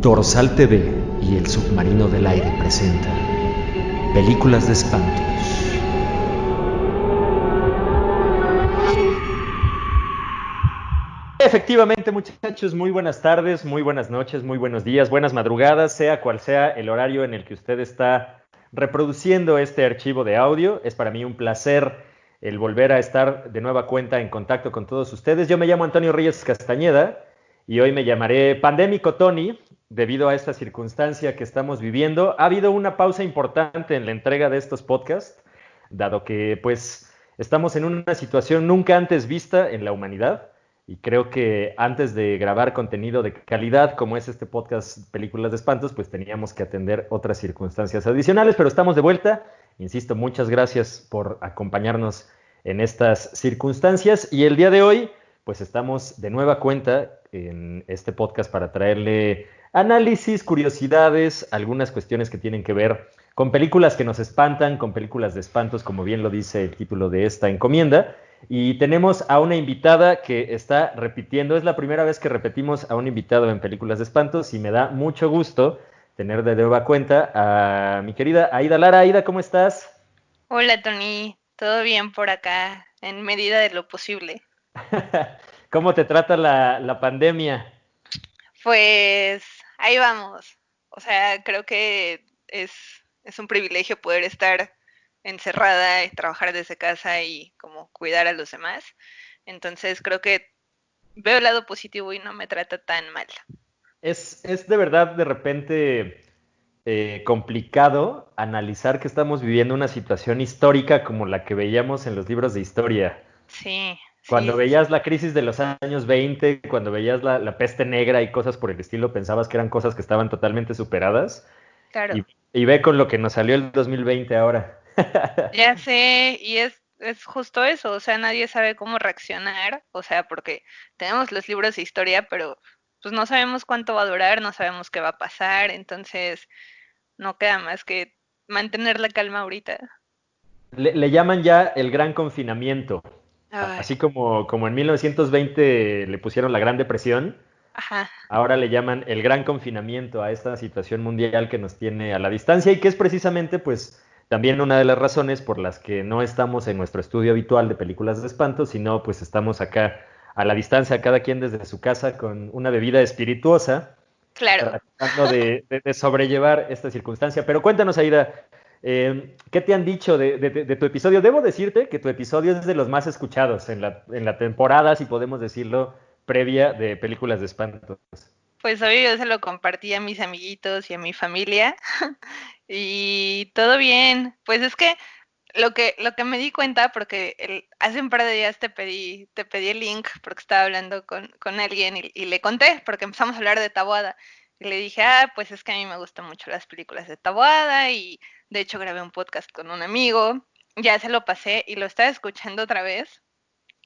Dorsal TV y El Submarino del Aire presenta Películas de Espantos. Efectivamente, muchachos, muy buenas tardes, muy buenas noches, muy buenos días, buenas madrugadas, sea cual sea el horario en el que usted está reproduciendo este archivo de audio. Es para mí un placer el volver a estar de nueva cuenta en contacto con todos ustedes. Yo me llamo Antonio Reyes Castañeda y hoy me llamaré Pandémico Tony debido a esta circunstancia que estamos viviendo. Ha habido una pausa importante en la entrega de estos podcasts, dado que pues estamos en una situación nunca antes vista en la humanidad. Y creo que antes de grabar contenido de calidad, como es este podcast Películas de Espantos, pues teníamos que atender otras circunstancias adicionales, pero estamos de vuelta. Insisto, muchas gracias por acompañarnos en estas circunstancias. Y el día de hoy, pues estamos de nueva cuenta en este podcast para traerle análisis, curiosidades, algunas cuestiones que tienen que ver con películas que nos espantan, con películas de espantos, como bien lo dice el título de esta encomienda. Y tenemos a una invitada que está repitiendo, es la primera vez que repetimos a un invitado en Películas de Espantos y me da mucho gusto tener de nueva cuenta a mi querida Aida Lara. Aida, ¿cómo estás? Hola Tony, ¿todo bien por acá? En medida de lo posible. ¿Cómo te trata la pandemia? Pues ahí vamos. O sea, creo que es un privilegio poder estar encerrada y trabajar desde casa y como cuidar a los demás. Entonces creo que veo el lado positivo y no me trata tan mal. Es de verdad de repente complicado analizar que estamos viviendo una situación histórica como la que veíamos en los libros de historia. Sí, sí, Cuando sí, sí. veías la crisis de los años 20, cuando veías la peste negra y cosas por el estilo, pensabas que eran cosas que estaban totalmente superadas. Claro. Y ve con lo que nos salió el 2020 ahora. Ya sé, y es justo eso, o sea, nadie sabe cómo reaccionar, o sea, porque tenemos los libros de historia, pero pues no sabemos cuánto va a durar, no sabemos qué va a pasar, entonces no queda más que mantener la calma ahorita. Le llaman ya el gran confinamiento. Ay, Así como en 1920 le pusieron la Gran Depresión, ajá, ahora le llaman el gran confinamiento a esta situación mundial que nos tiene a la distancia y que es precisamente pues también una de las razones por las que no estamos en nuestro estudio habitual de películas de espanto, sino pues estamos acá a la distancia, cada quien desde su casa con una bebida espirituosa, claro. tratando de sobrellevar esta circunstancia. Pero cuéntanos, Aida, ¿qué te han dicho de tu episodio? Debo decirte que tu episodio es de los más escuchados en la temporada, si podemos decirlo, previa de películas de espantos. Pues hoy yo se lo compartí a mis amiguitos y a mi familia y todo bien. Pues es que lo que me di cuenta, porque hace un par de días te pedí el link porque estaba hablando con alguien y le conté, porque empezamos a hablar de Taboada. Y le dije, pues es que a mí me gustan mucho las películas de Taboada y de hecho grabé un podcast con un amigo. Ya se lo pasé y lo estaba escuchando otra vez.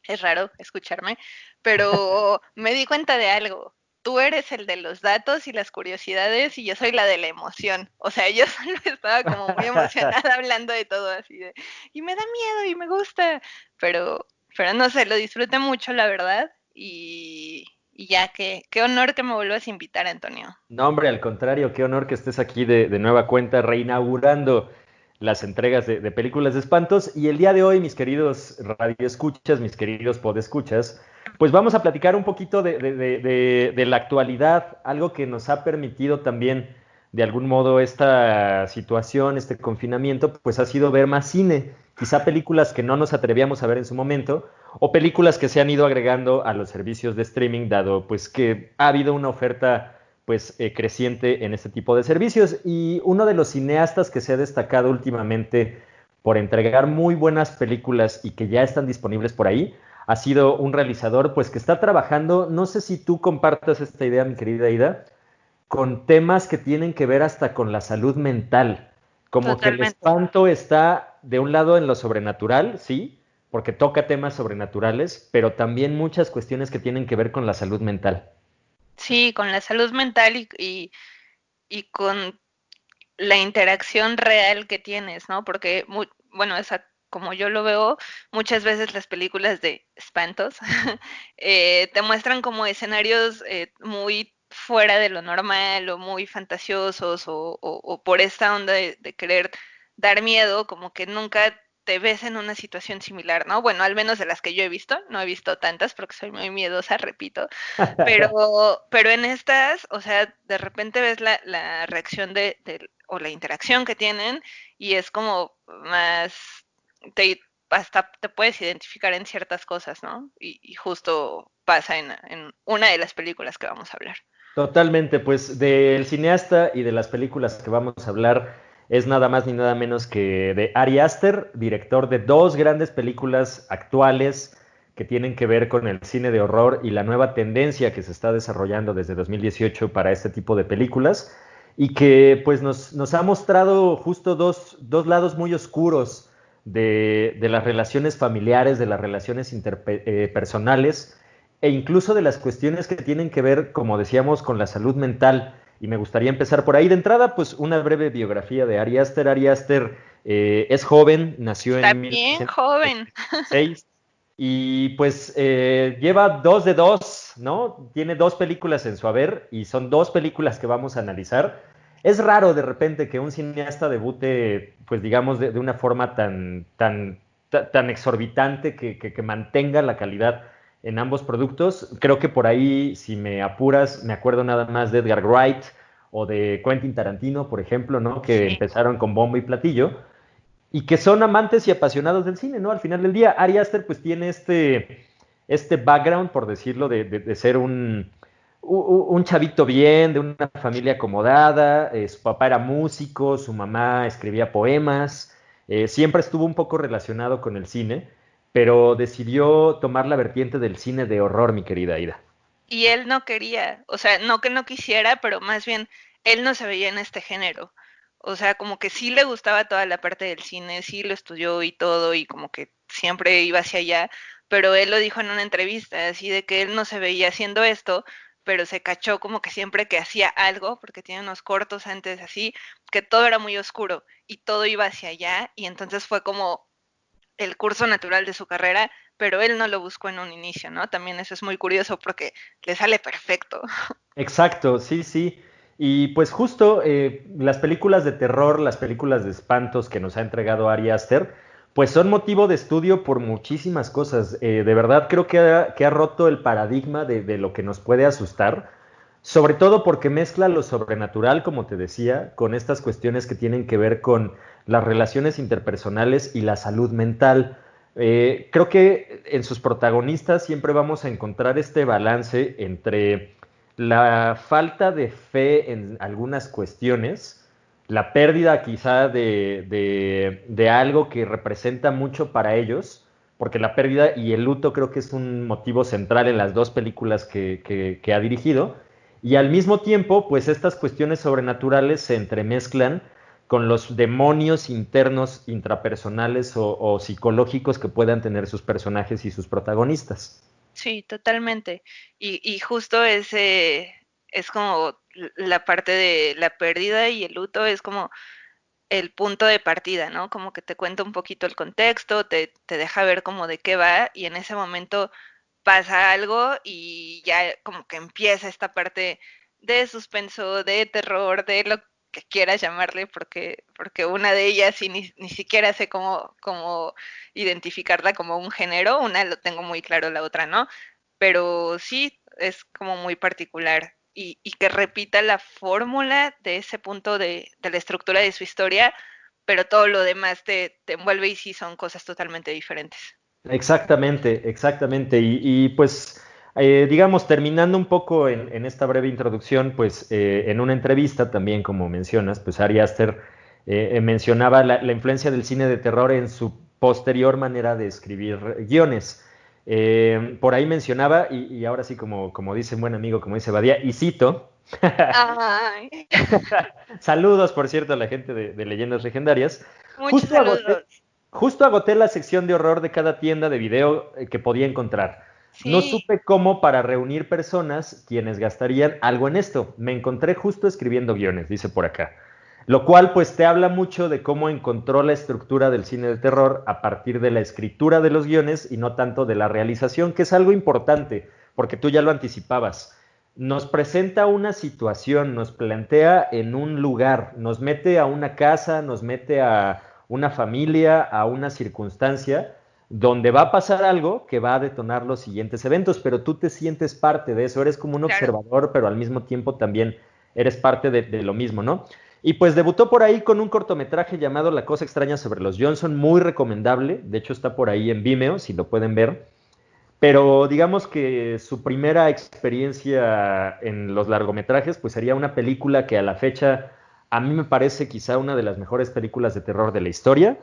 Es raro escucharme, pero me di cuenta de algo. Tú eres el de los datos y las curiosidades y yo soy la de la emoción. O sea, yo solo estaba como muy emocionada hablando de todo así de, y me da miedo y me gusta, pero, pero no sé, lo disfruté mucho, la verdad, y ya, qué honor que me vuelvas a invitar, Antonio. No, hombre, al contrario, qué honor que estés aquí de nueva cuenta, reinaugurando las entregas de películas de espantos. Y el día de hoy, mis queridos radioescuchas, mis queridos podescuchas, pues vamos a platicar un poquito de la actualidad, algo que nos ha permitido también, de algún modo, esta situación, este confinamiento, pues ha sido ver más cine, quizá películas que no nos atrevíamos a ver en su momento, o películas que se han ido agregando a los servicios de streaming, dado pues que ha habido una oferta pues creciente en este tipo de servicios. Y uno de los cineastas que se ha destacado últimamente por entregar muy buenas películas y que ya están disponibles por ahí, ha sido un realizador pues que está trabajando, no sé si tú compartas esta idea, mi querida Ida, con temas que tienen que ver hasta con la salud mental, como que el Totalmente. espanto está de un lado en lo sobrenatural, sí, porque toca temas sobrenaturales, pero también muchas cuestiones que tienen que ver con la salud mental. Sí, con la salud mental y con la interacción real que tienes, ¿no? Porque, bueno, esa, como yo lo veo, muchas veces las películas de espantos te muestran como escenarios muy fuera de lo normal o muy fantasiosos o por esta onda de querer dar miedo, como que nunca te ves en una situación similar, ¿no? Bueno, al menos de las que yo he visto, no he visto tantas porque soy muy miedosa, repito, pero en estas, o sea, de repente ves la reacción o la interacción que tienen y es como más, te, hasta te puedes identificar en ciertas cosas, ¿no? Y justo pasa en una de las películas que vamos a hablar. Totalmente, pues del cineasta y de las películas que vamos a hablar es nada más ni nada menos que de Ari Aster, director de dos grandes películas actuales que tienen que ver con el cine de horror y la nueva tendencia que se está desarrollando desde 2018 para este tipo de películas y que pues nos ha mostrado justo dos lados muy oscuros de las relaciones familiares, de las relaciones interpersonales e incluso de las cuestiones que tienen que ver, como decíamos, con la salud mental. Y me gustaría empezar por ahí. De entrada, pues una breve biografía de Ari Aster. Ari Aster es joven, nació Está en bien joven. 1986 y pues lleva dos de dos, ¿no? Tiene dos películas en su haber y son dos películas que vamos a analizar. Es raro de repente que un cineasta debute, pues digamos, de una forma tan exorbitante que mantenga la calidad en ambos productos. Creo que por ahí, si me apuras, me acuerdo nada más de Edgar Wright o de Quentin Tarantino, por ejemplo, ¿no? Que Sí. empezaron con bombo y platillo y que son amantes y apasionados del cine, ¿no? Al final del día, Ari Aster pues tiene este background, por decirlo, de ser un chavito bien, de una familia acomodada, su papá era músico, su mamá escribía poemas, siempre estuvo un poco relacionado con el cine, pero decidió tomar la vertiente del cine de horror, mi querida Aida. Y él no quería, o sea, no que no quisiera, pero más bien él no se veía en este género. O sea, como que sí le gustaba toda la parte del cine, sí lo estudió y todo, y como que siempre iba hacia allá, pero él lo dijo en una entrevista, así de que él no se veía haciendo esto, pero se cachó como que siempre que hacía algo, porque tiene unos cortos antes así, que todo era muy oscuro y todo iba hacia allá, y entonces fue como el curso natural de su carrera, pero él no lo buscó en un inicio, ¿no? También eso es muy curioso porque le sale perfecto. Exacto, sí, sí. Y pues justo las películas de terror, las películas de espantos que nos ha entregado Ari Aster, pues son motivo de estudio por muchísimas cosas. De verdad creo que ha roto el paradigma de lo que nos puede asustar, sobre todo porque mezcla lo sobrenatural, como te decía, con estas cuestiones que tienen que ver con las relaciones interpersonales y la salud mental. Creo que en sus protagonistas siempre vamos a encontrar este balance entre la falta de fe en algunas cuestiones, la pérdida quizá de algo que representa mucho para ellos, porque la pérdida y el luto creo que es un motivo central en las dos películas que ha dirigido, y al mismo tiempo, pues estas cuestiones sobrenaturales se entremezclan con los demonios internos, intrapersonales o psicológicos que puedan tener sus personajes y sus protagonistas. Sí, totalmente. Y justo ese es como la parte de la pérdida y el luto es como el punto de partida, ¿no? Como que te cuenta un poquito el contexto, te deja ver como de qué va y en ese momento pasa algo y ya como que empieza esta parte de suspenso, de terror, de lo que quieras llamarle, porque una de ellas y ni siquiera sé cómo identificarla como un género, una lo tengo muy claro, la otra no, pero sí es como muy particular y que repita la fórmula de ese punto de la estructura de su historia, pero todo lo demás te envuelve y sí son cosas totalmente diferentes. Exactamente, exactamente. Pues, digamos, terminando un poco en esta breve introducción, pues en una entrevista también, como mencionas, pues Ari Aster mencionaba la influencia del cine de terror en su posterior manera de escribir guiones. Por ahí mencionaba, y ahora sí, como dice un buen amigo, como dice Badía, y cito, Ay, saludos, por cierto, a la gente de Leyendas Legendarias. muchos Justo agoté, saludos. justo agoté la sección de horror de cada tienda de video que podía encontrar. No Sí, supe cómo para reunir personas quienes gastarían algo en esto. Me encontré justo escribiendo guiones, dice por acá. Lo cual pues te habla mucho de cómo encontró la estructura del cine de terror a partir de la escritura de los guiones y no tanto de la realización, que es algo importante, porque tú ya lo anticipabas. nos presenta una situación, nos plantea en un lugar, nos mete a una casa, nos mete a una familia, a una circunstancia donde va a pasar algo que va a detonar los siguientes eventos, pero tú te sientes parte de eso, eres como un Claro. observador, pero al mismo tiempo también eres parte de lo mismo, ¿no? Y pues debutó por ahí con un cortometraje llamado La cosa extraña sobre los Johnson, muy recomendable, de hecho está por ahí en Vimeo, si lo pueden ver, pero digamos que su primera experiencia en los largometrajes pues sería una película que a la fecha a mí me parece quizá una de las mejores películas de terror de la historia.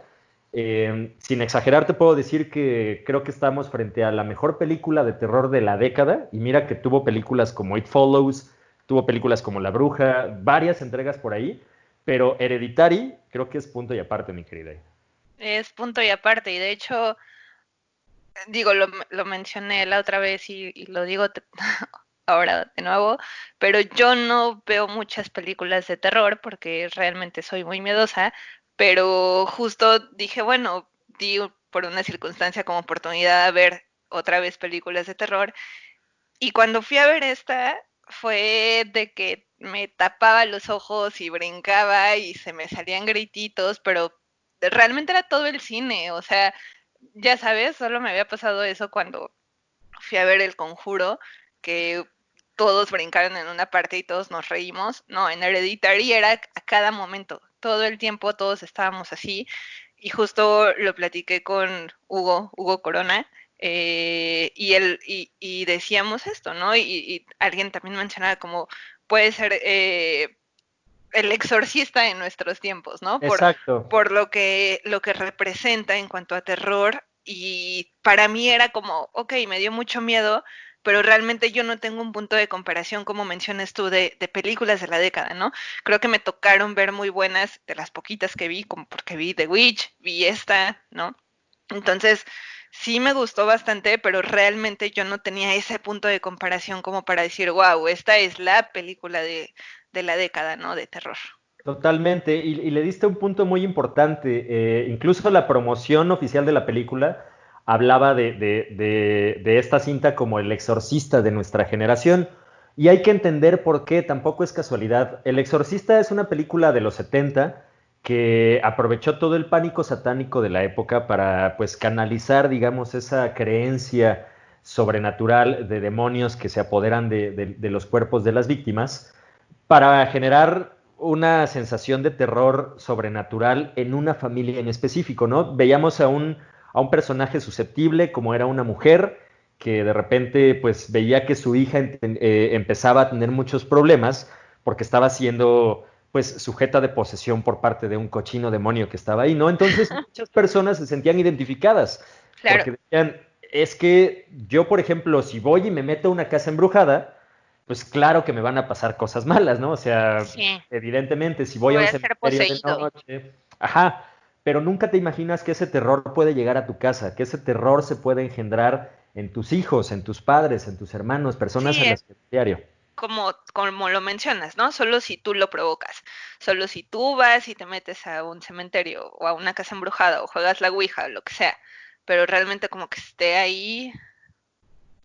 Sin exagerar te puedo decir que creo que estamos frente a la mejor película de terror de la década y mira que tuvo películas como It Follows, tuvo películas como La Bruja, varias entregas por ahí, pero Hereditary creo que es punto y aparte, mi querida. Es punto y aparte, y de hecho, digo, lo mencioné la otra vez y lo digo ahora de nuevo, pero yo no veo muchas películas de terror porque realmente soy muy miedosa, pero justo dije, bueno, di por una circunstancia como oportunidad a ver otra vez películas de terror, y cuando fui a ver esta fue de que me tapaba los ojos y brincaba y se me salían grititos, pero realmente era todo el cine, o sea, ya sabes, solo me había pasado eso cuando fui a ver El Conjuro, que todos brincaron en una parte y todos nos reímos. No, en Hereditary era a cada momento, todo el tiempo todos estábamos así. Y justo lo platiqué con Hugo Corona, y decíamos esto, ¿no? Y alguien también mencionaba como puede ser el exorcista en nuestros tiempos, ¿no? Exacto. Por lo que representa en cuanto a terror. Y para mí era como, ok, me dio mucho miedo, pero realmente yo no tengo un punto de comparación, como mencionas tú, de películas de la década, ¿no? Creo que me tocaron ver muy buenas de las poquitas que vi, como porque vi The Witch, vi esta, ¿no? Entonces, sí me gustó bastante, pero realmente yo no tenía ese punto de comparación como para decir, wow, esta es la película de la década, ¿no? De terror. Totalmente, y le diste un punto muy importante. Incluso la promoción oficial de la película hablaba de esta cinta como el exorcista de nuestra generación. Y hay que entender por qué, tampoco es casualidad. El Exorcista es una película de los 70 que aprovechó todo el pánico satánico de la época para pues canalizar, digamos, esa creencia sobrenatural de demonios que se apoderan de los cuerpos de las víctimas para generar una sensación de terror sobrenatural en una familia en específico, ¿no? Veíamos a un personaje susceptible, como era una mujer, que de repente pues veía que su hija empezaba a tener muchos problemas porque estaba siendo pues sujeta de posesión por parte de un cochino demonio que estaba ahí, ¿no? Entonces muchas personas se sentían identificadas Claro. porque decían, es que yo, por ejemplo, si voy y me meto a una casa embrujada, pues claro que me van a pasar cosas malas, ¿no? O sea, Sí, evidentemente, si voy a voy un a ser cementerio de poseído. noche, ajá, pero nunca te imaginas que ese terror puede llegar a tu casa, que ese terror se puede engendrar en tus hijos, en tus padres, en tus hermanos, personas Sí, a las que diario. como lo mencionas, ¿no? Solo si tú lo provocas. Solo si tú vas y te metes a un cementerio o a una casa embrujada o juegas la Ouija o lo que sea. Pero realmente como que esté ahí.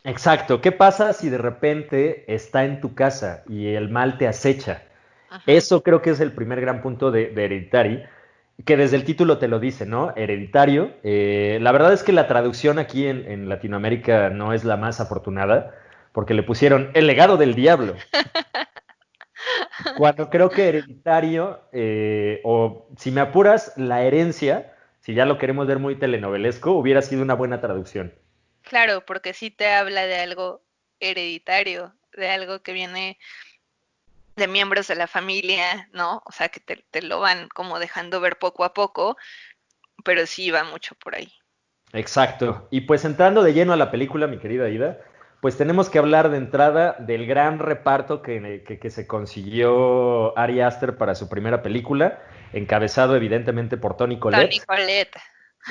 Exacto, ¿qué pasa si de repente está en tu casa y el mal te acecha? Ajá. Eso creo que es el primer gran punto de Hereditary, que desde el título te lo dice, ¿no? Hereditario. La verdad es que la traducción aquí en Latinoamérica no es la más afortunada, porque le pusieron El legado del diablo. Cuando creo que hereditario, o si me apuras, la herencia, si ya lo queremos ver muy telenovelesco, hubiera sido una buena traducción. Claro, porque sí te habla de algo hereditario, de algo que viene de miembros de la familia, ¿no? O sea, que te lo van como dejando ver poco a poco, pero sí va mucho por ahí. Exacto. Y pues entrando de lleno a la película, mi querida Ida, pues tenemos que hablar de entrada del gran reparto que se consiguió Ari Aster para su primera película, encabezado evidentemente por Toni Toni Collette, Collette.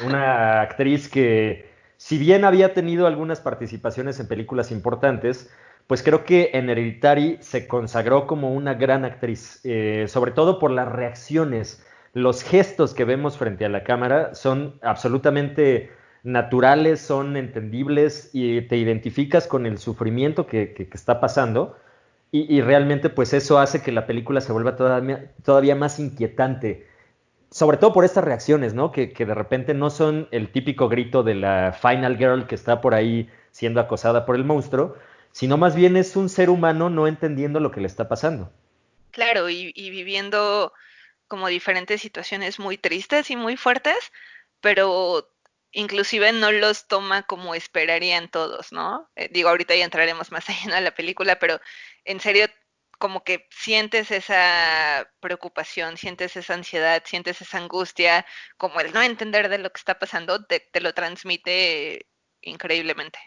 una actriz que, si bien había tenido algunas participaciones en películas importantes, pues creo que en Hereditary se consagró como una gran actriz, sobre todo por las reacciones, los gestos que vemos frente a la cámara son absolutamente naturales, son entendibles y te identificas con el sufrimiento que está pasando. y realmente pues eso hace que la película se vuelva todavía más inquietante, sobre todo por estas reacciones, ¿no? Que de repente no son el típico grito de la Final Girl que está por ahí siendo acosada por el monstruo, sino más bien es un ser humano no entendiendo lo que le está pasando. Claro, y viviendo como diferentes situaciones muy tristes y muy fuertes, pero inclusive no los toma como esperarían todos, ¿no? Digo, ahorita ya entraremos más allá en la película, pero en serio, como que sientes esa preocupación, sientes esa ansiedad, sientes esa angustia, como el no entender de lo que está pasando, te lo transmite increíblemente.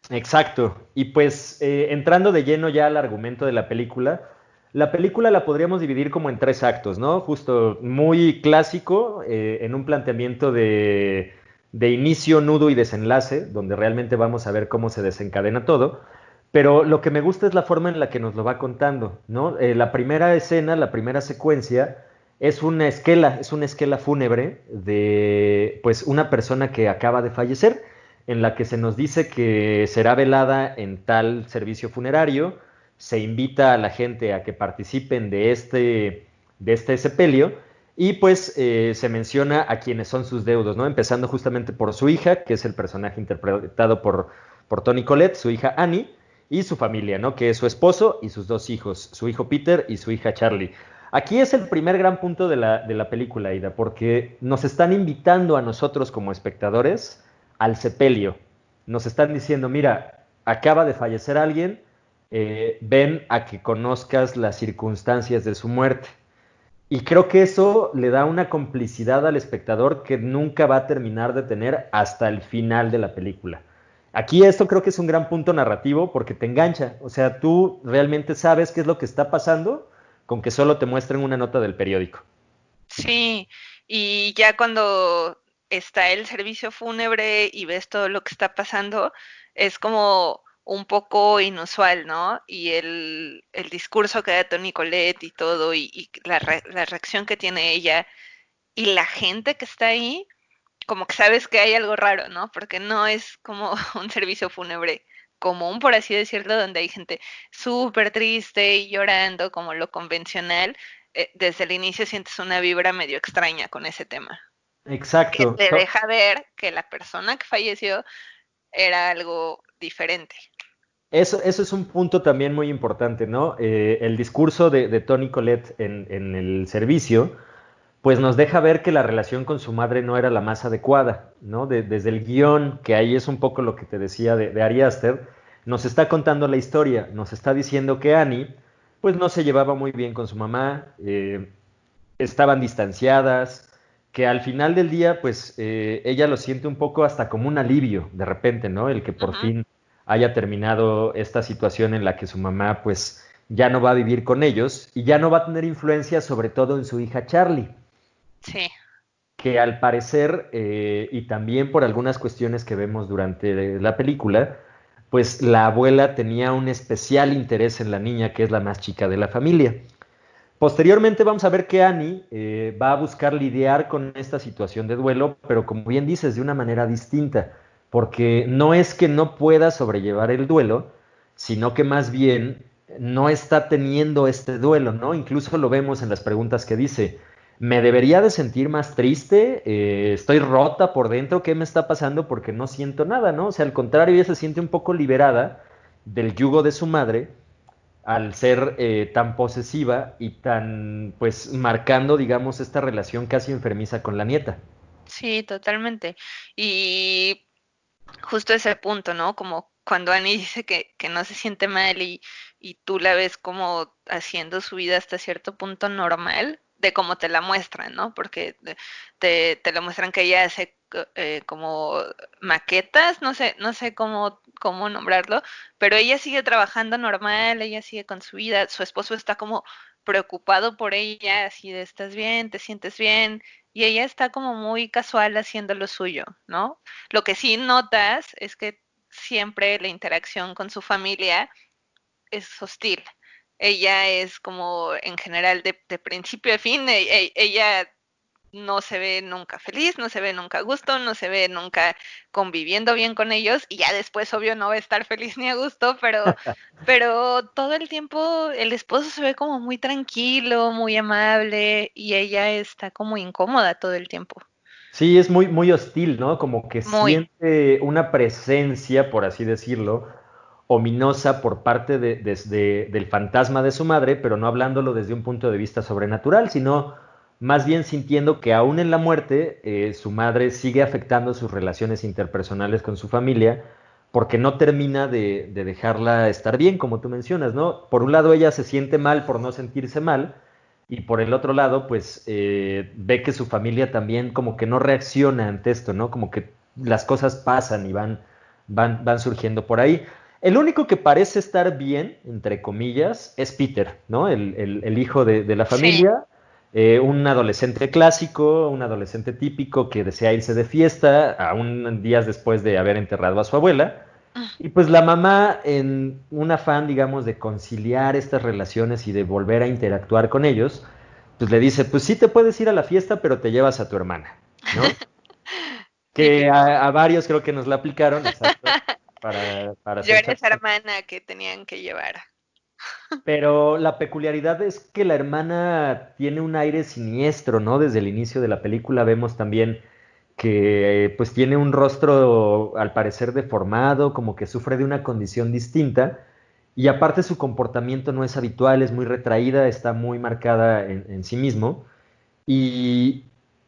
Exacto. Y pues entrando de lleno ya al argumento de la película la podríamos dividir como en tres actos, ¿no? Justo muy clásico, en un planteamiento de inicio, nudo y desenlace, donde realmente vamos a ver cómo se desencadena todo. Pero lo que me gusta es la forma en la que nos lo va contando, ¿no? La primera escena, la primera secuencia, es una esquela fúnebre de pues una persona que acaba de fallecer en la que se nos dice que será velada en tal servicio funerario, se invita a la gente a que participen de este sepelio y pues se menciona a quienes son sus deudos, ¿no? Empezando justamente por su hija, que es el personaje interpretado por Toni Collette, su hija Annie, y su familia, ¿no? Que es su esposo y sus dos hijos, su hijo Peter y su hija Charlie. Aquí es el primer gran punto de la película, Ida, porque nos están invitando a nosotros como espectadores al sepelio. Nos están diciendo, mira, acaba de fallecer alguien, ven a que conozcas las circunstancias de su muerte. Y creo que eso le da una complicidad al espectador que nunca va a terminar de tener hasta el final de la película. Aquí esto creo que es un gran punto narrativo porque te engancha. O sea, tú realmente sabes qué es lo que está pasando con que solo te muestren una nota del periódico. Sí, y ya cuando está el servicio fúnebre y ves todo lo que está pasando, es como un poco inusual, ¿no? Y el discurso que da Toni Collette y todo, y la reacción que tiene ella y la gente que está ahí, como que sabes que hay algo raro, ¿no? Porque no es como un servicio fúnebre común, por así decirlo, donde hay gente súper triste y llorando, como lo convencional. Desde el inicio sientes una vibra medio extraña con ese tema, que Exacto. te deja ver que la persona que falleció era algo diferente. Eso es un punto también muy importante, ¿no? El discurso de Toni Collette en el servicio, pues nos deja ver que la relación con su madre no era la más adecuada, ¿no? Desde el guión, que ahí es un poco lo que te decía de Ari Aster, nos está contando la historia, nos está diciendo que Annie, pues no se llevaba muy bien con su mamá, estaban distanciadas, que al final del día, pues ella lo siente un poco hasta como un alivio de repente, ¿no? El que por Ujú. fin haya terminado esta situación en la que su mamá, pues ya no va a vivir con ellos y ya no va a tener influencia sobre todo en su hija Charlie, Sí, que al parecer, y también por algunas cuestiones que vemos durante la película, pues la abuela tenía un especial interés en la niña, que es la más chica de la familia. Posteriormente vamos a ver que Annie va a buscar lidiar con esta situación de duelo, pero como bien dices, de una manera distinta, porque no es que no pueda sobrellevar el duelo, sino que más bien no está teniendo este duelo, ¿no? Incluso lo vemos en las preguntas que dice, ¿me debería de sentir más triste? ¿Estoy rota por dentro? ¿Qué me está pasando? Porque no siento nada, ¿no? O sea, al contrario, ella se siente un poco liberada del yugo de su madre al ser tan posesiva y tan, pues, marcando, digamos, esta relación casi enfermiza con la nieta. sí, totalmente. Y justo ese punto, ¿no? Como cuando Annie dice que no se siente mal y tú la ves como haciendo su vida hasta cierto punto normal, de cómo te la muestran, ¿no? Porque te lo muestran que ella hace como maquetas, no sé cómo nombrarlo, pero ella sigue trabajando normal, ella sigue con su vida, su esposo está como preocupado por ella, así de estás bien, te sientes bien, y ella está como muy casual haciendo lo suyo, ¿no? Lo que sí notas es que siempre la interacción con su familia es hostil. Ella es como en general de principio a fin, ella no se ve nunca feliz, no se ve nunca a gusto, no se ve nunca conviviendo bien con ellos y ya después obvio no va a estar feliz ni a gusto, pero todo el tiempo el esposo se ve como muy tranquilo, muy amable y ella está como incómoda todo el tiempo. Sí, es muy, muy hostil, ¿no? Como que Muy. siente una presencia, por así decirlo, ominosa por parte del fantasma de su madre, pero no hablándolo desde un punto de vista sobrenatural, sino más bien sintiendo que aún en la muerte su madre sigue afectando sus relaciones interpersonales con su familia, porque no termina de dejarla estar bien, como tú mencionas, ¿no? Por un lado ella se siente mal por no sentirse mal, y por el otro lado, pues ve que su familia también como que no reacciona ante esto, ¿no? Como que las cosas pasan y van surgiendo por ahí. El único que parece estar bien, entre comillas, es Peter, ¿no? El hijo de la Sí. familia, un adolescente clásico, un adolescente típico que desea irse de fiesta, aún días después de haber enterrado a su abuela. Y pues la mamá, en un afán, digamos, de conciliar estas relaciones y de volver a interactuar con ellos, pues le dice, pues sí te puedes ir a la fiesta, pero te llevas a tu hermana, ¿no? Que Típico. a varios creo que nos la aplicaron, exacto, para Yo hacer era esa chapuza. hermana que tenían que llevar. Pero la peculiaridad es que la hermana tiene un aire siniestro, ¿no? Desde el inicio de la película vemos también que pues tiene un rostro al parecer deformado, como que sufre de una condición distinta, y aparte su comportamiento no es habitual, es muy retraída, está muy marcada en sí mismo, y,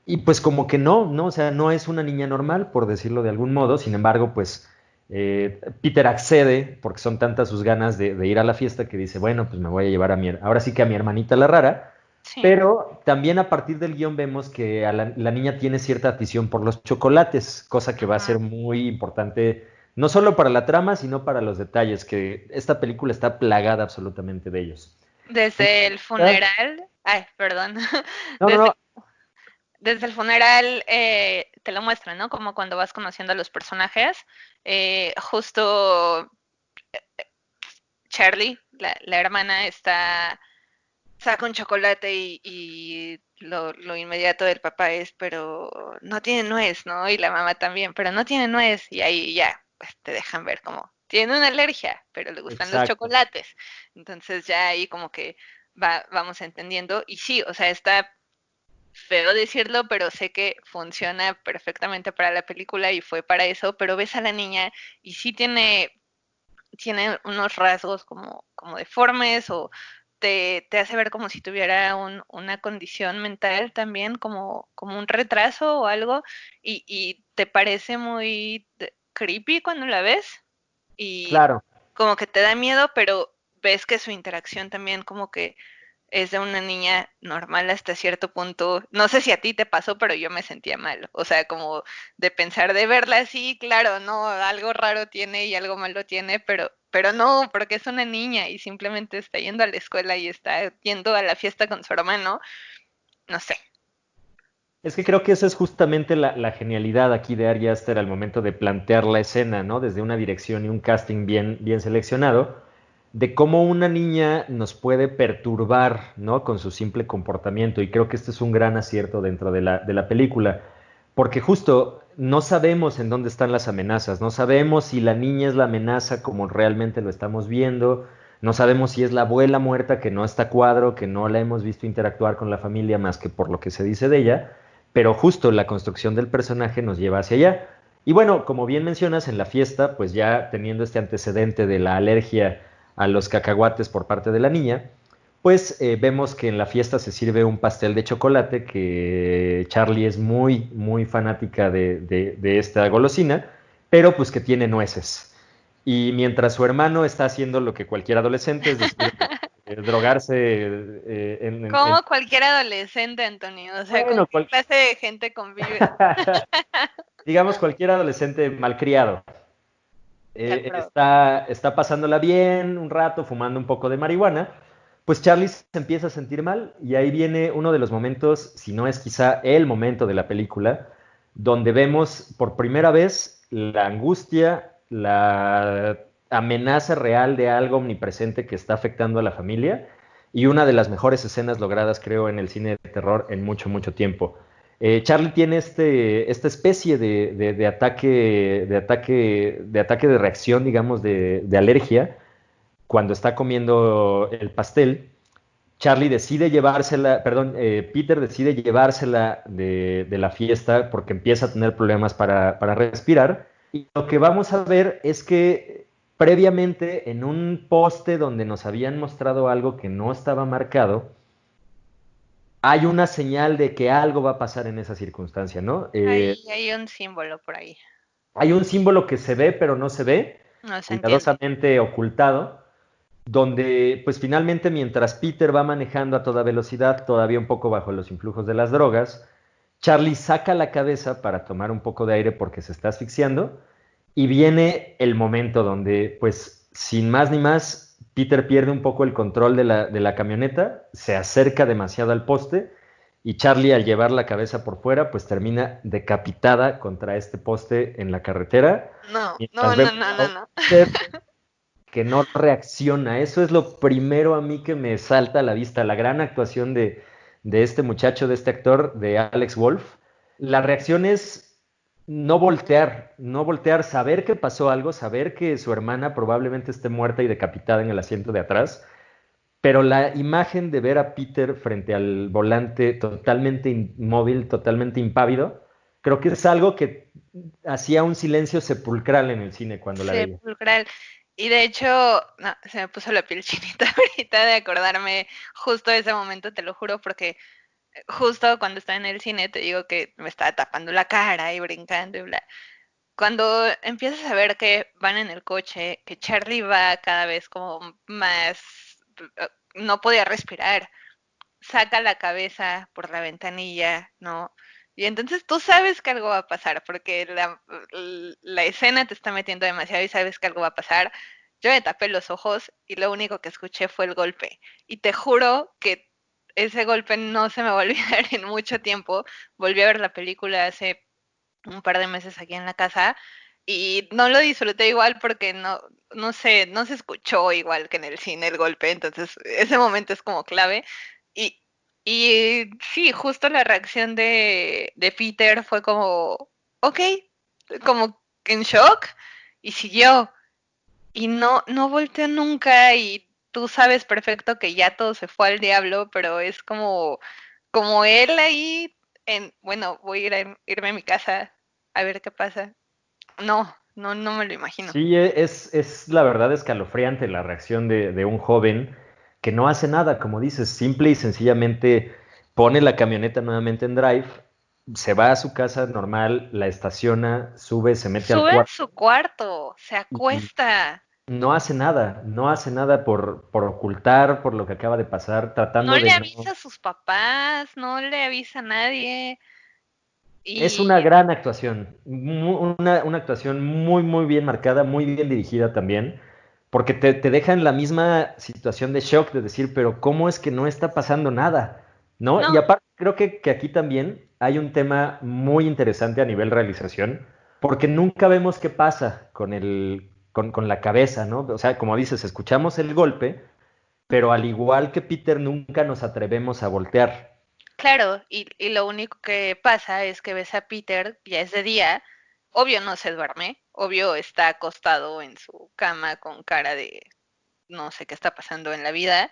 y pues como que no, ¿no? O sea, no es una niña normal, por decirlo de algún modo, sin embargo, pues Peter accede, porque son tantas sus ganas de ir a la fiesta, que dice, bueno, pues me voy a llevar ahora sí que a mi hermanita la rara, Sí. pero también a partir del guión vemos que la niña tiene cierta afición por los chocolates, cosa que va a Ajá. ser muy importante, no solo para la trama, sino para los detalles, que esta película está plagada absolutamente de ellos. En Desde el realidad, funeral, ay, perdón, no, no, desde, no, desde el funeral te lo muestran, ¿no? Como cuando vas conociendo a los personajes, justo Charlie, la hermana, saca un chocolate y lo inmediato del papá es, pero no tiene nuez, ¿no? Y la mamá también, pero no tiene nuez. Y ahí ya, pues te dejan ver como, tiene una alergia, pero le gustan los exacto. chocolates. Entonces ya ahí como que vamos entendiendo. Y sí, o sea, está feo decirlo, pero sé que funciona perfectamente para la película y fue para eso, pero ves a la niña y sí tiene unos rasgos como deformes o te hace ver como si tuviera una condición mental también, como un retraso o algo, y te parece muy creepy cuando la ves y Claro. como que te da miedo, pero ves que su interacción también como que es de una niña normal hasta cierto punto. No sé si a ti te pasó, pero yo me sentía mal. O sea, como de pensar, de verla así, claro, no, algo raro tiene y algo malo tiene, pero no, porque es una niña y simplemente está yendo a la escuela y está yendo a la fiesta con su hermano. No sé. Es que creo que esa es justamente la genialidad aquí de Ari Aster al momento de plantear la escena, ¿no? Desde una dirección y un casting bien seleccionado, de cómo una niña nos puede perturbar, ¿no? Con su simple comportamiento. Y creo que este es un gran acierto dentro de la película, porque justo no sabemos en dónde están las amenazas, no sabemos si la niña es la amenaza como realmente lo estamos viendo, no sabemos si es la abuela muerta que no está a cuadro, que no la hemos visto interactuar con la familia más que por lo que se dice de ella, pero justo la construcción del personaje nos lleva hacia allá. Y bueno, como bien mencionas, en la fiesta, pues ya teniendo este antecedente de la alergia a los cacahuates por parte de la niña, pues vemos que en la fiesta se sirve un pastel de chocolate, que Charlie es muy fanática de esta golosina, pero pues que tiene nueces. Y mientras su hermano está haciendo lo que cualquier adolescente, es decir, drogarse Como cualquier adolescente, Antonio, o sea, ¿con bueno, qué clase de gente convives? digamos cualquier adolescente malcriado. De acuerdo. Está pasándola bien un rato, fumando un poco de marihuana, pues Charlie se empieza a sentir mal y ahí viene uno de los momentos, si no es quizá el momento de la película, donde vemos por primera vez la angustia, la amenaza real de algo omnipresente que está afectando a la familia y una de las mejores escenas logradas, creo, en el cine de terror en mucho tiempo. Charlie tiene esta especie de ataque, de ataque de reacción, digamos, de alergia cuando está comiendo el pastel. Charlie decide llevársela, perdón, Peter decide llevársela de la fiesta porque empieza a tener problemas para respirar. Y lo que vamos a ver es que previamente en un poste donde nos habían mostrado algo que no estaba marcado, hay una señal de que algo va a pasar en esa circunstancia, ¿no? Hay un símbolo por ahí. Hay un símbolo que se ve pero no se ve, No se entiende. cuidadosamente ocultado, donde pues finalmente mientras Peter va manejando a toda velocidad, todavía un poco bajo los influjos de las drogas, Charlie saca la cabeza para tomar un poco de aire porque se está asfixiando y viene el momento donde pues sin más ni más Peter pierde un poco el control de la camioneta, se acerca demasiado al poste y Charlie al llevar la cabeza por fuera pues termina decapitada contra este poste en la carretera. No, Mientras no, no, vemos no, a no, un no. Peter que no reacciona. Eso es lo primero a mí que me salta a la vista, la gran actuación de este muchacho, de este actor, de Alex Wolff. La reacción es no voltear, saber que pasó algo, saber que su hermana probablemente esté muerta y decapitada en el asiento de atrás, pero la imagen de ver a Peter frente al volante totalmente inmóvil, totalmente impávido, creo que es algo que hacía un silencio sepulcral en el cine cuando la veía. Sepulcral. Y de hecho, no, se me puso la piel chinita ahorita de acordarme justo de ese momento, te lo juro, porque justo cuando estaba en el cine, te digo que me estaba tapando la cara y brincando y bla. Cuando empiezas a ver que van en el coche, que Charlie va cada vez como más, no podía respirar, saca la cabeza por la ventanilla, ¿no? Y entonces tú sabes que algo va a pasar, porque la escena te está metiendo demasiado y sabes que algo va a pasar. Yo me tapé los ojos y lo único que escuché fue el golpe. Y te juro que ese golpe no se me va a olvidar en mucho tiempo. Volví a ver la película hace un par de meses aquí en la casa y no lo disfruté igual porque no sé, no se escuchó igual que en el cine el golpe, entonces ese momento es como clave. Y, y sí, justo la reacción de Peter fue como, ok, como en shock y siguió. Y no volteó nunca y tú sabes perfecto que ya todo se fue al diablo, pero es como él ahí bueno, voy a irme a mi casa a ver qué pasa. No me lo imagino. Sí, es la verdad escalofriante la reacción de un joven que no hace nada, como dices, simple y sencillamente pone la camioneta nuevamente en drive, se va a su casa normal, la estaciona, sube, se mete al Sube a cuarto su cuarto, se y acuesta, no hace nada por ocultar, por lo que acaba de pasar, no tratando le de avisa no. a sus papás, no le avisa a nadie. Es una Y gran actuación, una actuación muy, muy bien marcada, muy bien dirigida también, porque te deja en la misma situación de shock de decir, pero ¿cómo es que no está pasando nada? ¿No? Y no, aparte, creo que aquí también hay un tema muy interesante a nivel realización, porque nunca vemos qué pasa con la cabeza, ¿no? O sea, como dices, escuchamos el golpe, pero al igual que Peter, nunca nos atrevemos a voltear. claro, y lo único que pasa es que ves a Peter, ya es de día, obvio no se duerme, obvio está acostado en su cama con cara de no sé qué está pasando en la vida,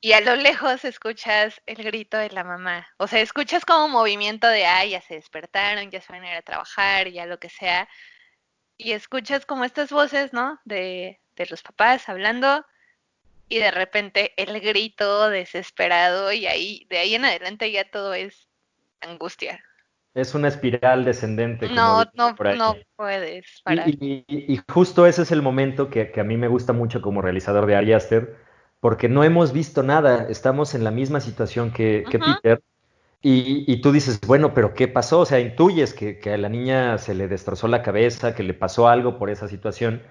y a lo lejos escuchas el grito de la mamá. O sea, escuchas como un movimiento de, ay, ya se despertaron, ya se van a ir a trabajar, ya lo que sea. Y escuchas como estas voces, ¿no? De los papás hablando y de repente el grito desesperado y ahí, de ahí en adelante ya todo es angustia. Es una espiral descendente, como No, dicen no, por ahí. no puedes parar. Y justo ese es el momento que a mí me gusta mucho como realizador de Ari Aster, porque no hemos visto nada, estamos en la misma situación que Ujú. Peter, y tú dices, bueno, pero ¿qué pasó? O sea, intuyes que a la niña se le destrozó la cabeza, que le pasó algo por esa situación,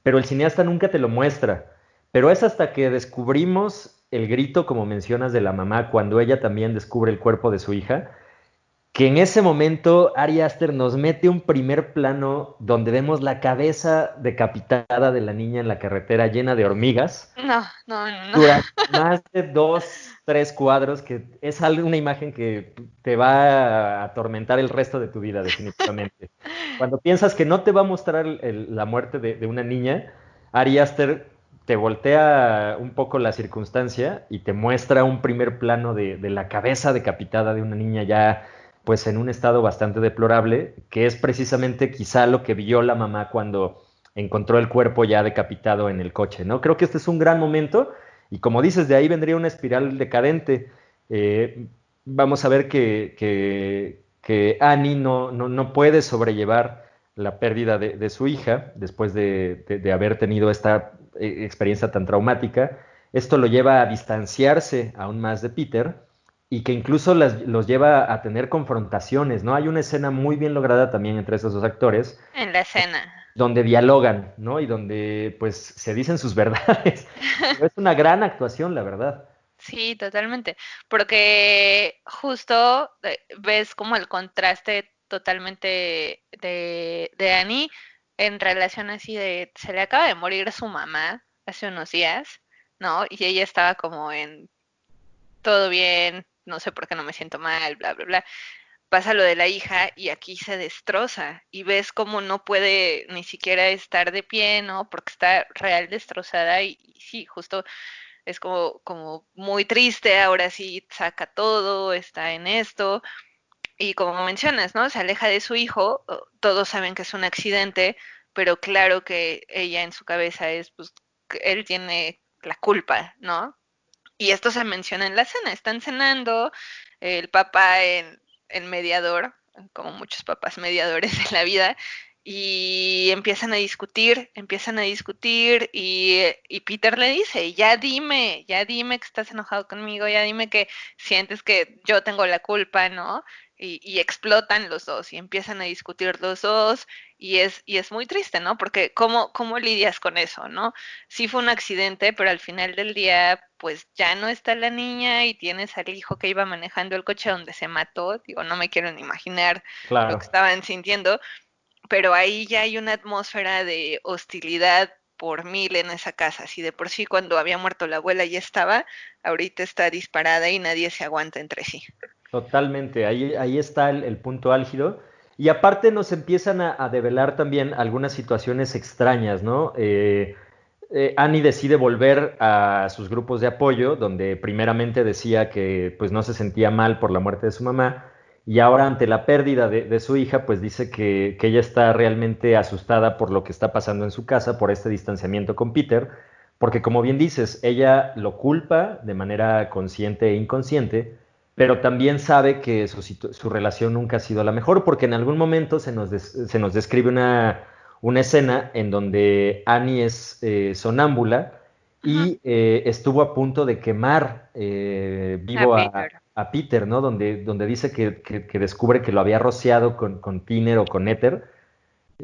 pero el cineasta nunca te lo muestra. Pero es hasta que descubrimos el grito, como mencionas, de la mamá, cuando ella también descubre el cuerpo de su hija, que en ese momento Ari Aster nos mete un primer plano donde vemos la cabeza decapitada de la niña en la carretera llena de hormigas No, no, no. durante más de 2, 3 cuadros, que es una imagen que te va a atormentar el resto de tu vida, definitivamente. Cuando piensas que no te va a mostrar la muerte de una niña, Ari Aster te voltea un poco la circunstancia y te muestra un primer plano de la cabeza decapitada de una niña ya pues en un estado bastante deplorable, que es precisamente quizá lo que vio la mamá cuando encontró el cuerpo ya decapitado en el coche, ¿no? Creo que este es un gran momento y como dices, de ahí vendría una espiral decadente. Vamos a ver que Annie no puede sobrellevar la pérdida de su hija después de haber tenido esta experiencia tan traumática. Esto lo lleva a distanciarse aún más de Peter y que incluso los lleva a tener confrontaciones, ¿no? Hay una escena muy bien lograda también entre esos dos actores, En la cena. donde dialogan, ¿no? Y donde pues se dicen sus verdades. Pero es una gran actuación, la verdad. Sí, totalmente. Porque justo ves como el contraste totalmente de Annie en relación así de, se le acaba de morir su mamá hace unos días, ¿no? Y ella estaba como en todo bien, no sé por qué no me siento mal, bla, bla, bla. Pasa lo de la hija y aquí se destroza y ves como no puede ni siquiera estar de pie, ¿no? Porque está real destrozada y sí, justo es como muy triste, ahora sí saca todo, está en esto, y como mencionas, ¿no? Se aleja de su hijo, todos saben que es un accidente, pero claro que ella en su cabeza es, pues, que él tiene la culpa, ¿no? Y esto se menciona en la cena, están cenando, el papá en mediador, como muchos papás mediadores en la vida, y empiezan a discutir y Peter le dice, ya dime que estás enojado conmigo, ya dime que sientes que yo tengo la culpa, ¿no? Y explotan los dos y empiezan a discutir los dos y es muy triste, ¿no? Porque ¿cómo lidias con eso, ¿no? Sí fue un accidente, pero al final del día, pues ya no está la niña y tienes al hijo que iba manejando el coche donde se mató. Digo, no me quiero ni imaginar lo que Claro. estaban sintiendo, pero ahí ya hay una atmósfera de hostilidad por mil en esa casa. Si de por sí cuando había muerto la abuela ya estaba, ahorita está disparada y nadie se aguanta entre sí. Totalmente, ahí está el punto álgido. Y aparte nos empiezan a develar también algunas situaciones extrañas, ¿no? Annie decide volver a sus grupos de apoyo, donde primeramente decía que pues no se sentía mal por la muerte de su mamá, y ahora ante la pérdida de su hija, pues dice que ella está realmente asustada por lo que está pasando en su casa, por este distanciamiento con Peter, porque como bien dices, ella lo culpa de manera consciente e inconsciente, pero también sabe que su relación nunca ha sido la mejor, porque en algún momento se nos describe una escena en donde Annie es sonámbula Ujú. y estuvo a punto de quemar A vivo Peter. a Peter, ¿no? Donde dice que descubre que lo había rociado con tiner o con éter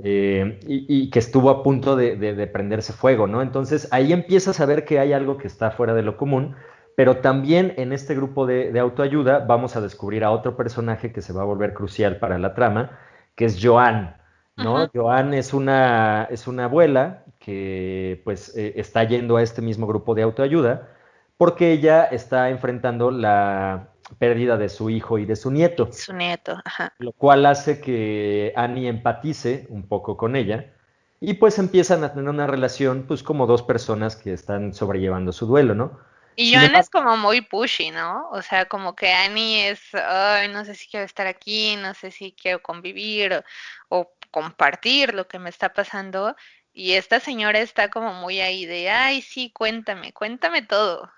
y que estuvo a punto de prenderse fuego, ¿no? Entonces ahí empiezas a ver que hay algo que está fuera de lo común, pero también en este grupo de autoayuda vamos a descubrir a otro personaje que se va a volver crucial para la trama, que es Joan, ¿no? Ujú. Joan es una abuela que pues está yendo a este mismo grupo de autoayuda porque ella está enfrentando la pérdida de su hijo y de su nieto, Su nieto, ajá. lo cual hace que Annie empatice un poco con ella y pues empiezan a tener una relación pues como dos personas que están sobrellevando su duelo, ¿no? Y Sin Joan es embargo, como muy pushy, ¿no? O sea, como que Annie es, ay, no sé si quiero estar aquí, no sé si quiero convivir o compartir lo que me está pasando. Y esta señora está como muy ahí de, ay, sí, cuéntame, cuéntame todo.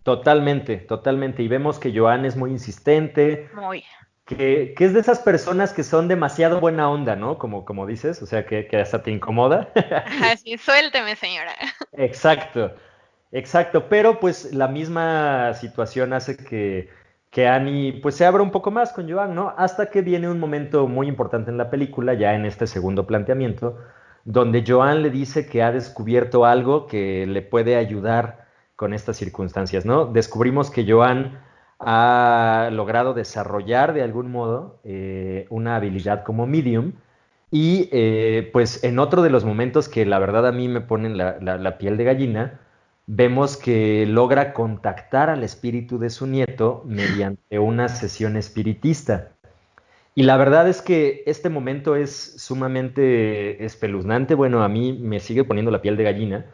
totalmente, totalmente. Y vemos que Joan es muy insistente, Muy. que es de esas personas que son demasiado buena onda, ¿no? Como dices, o sea, que hasta te incomoda. Ajá, sí, suélteme, señora. Exacto, exacto, pero pues la misma situación hace que Annie pues se abra un poco más con Joan, ¿no? Hasta que viene un momento muy importante en la película, ya en este segundo planteamiento, donde Joan le dice que ha descubierto algo que le puede ayudar con estas circunstancias, ¿no? Descubrimos que Joan ha logrado desarrollar de algún modo una habilidad como medium y pues en otro de los momentos que la verdad a mí me ponen la piel de gallina, vemos que logra contactar al espíritu de su nieto mediante una sesión espiritista. Y la verdad es que este momento es sumamente espeluznante. Bueno, a mí me sigue poniendo la piel de gallina,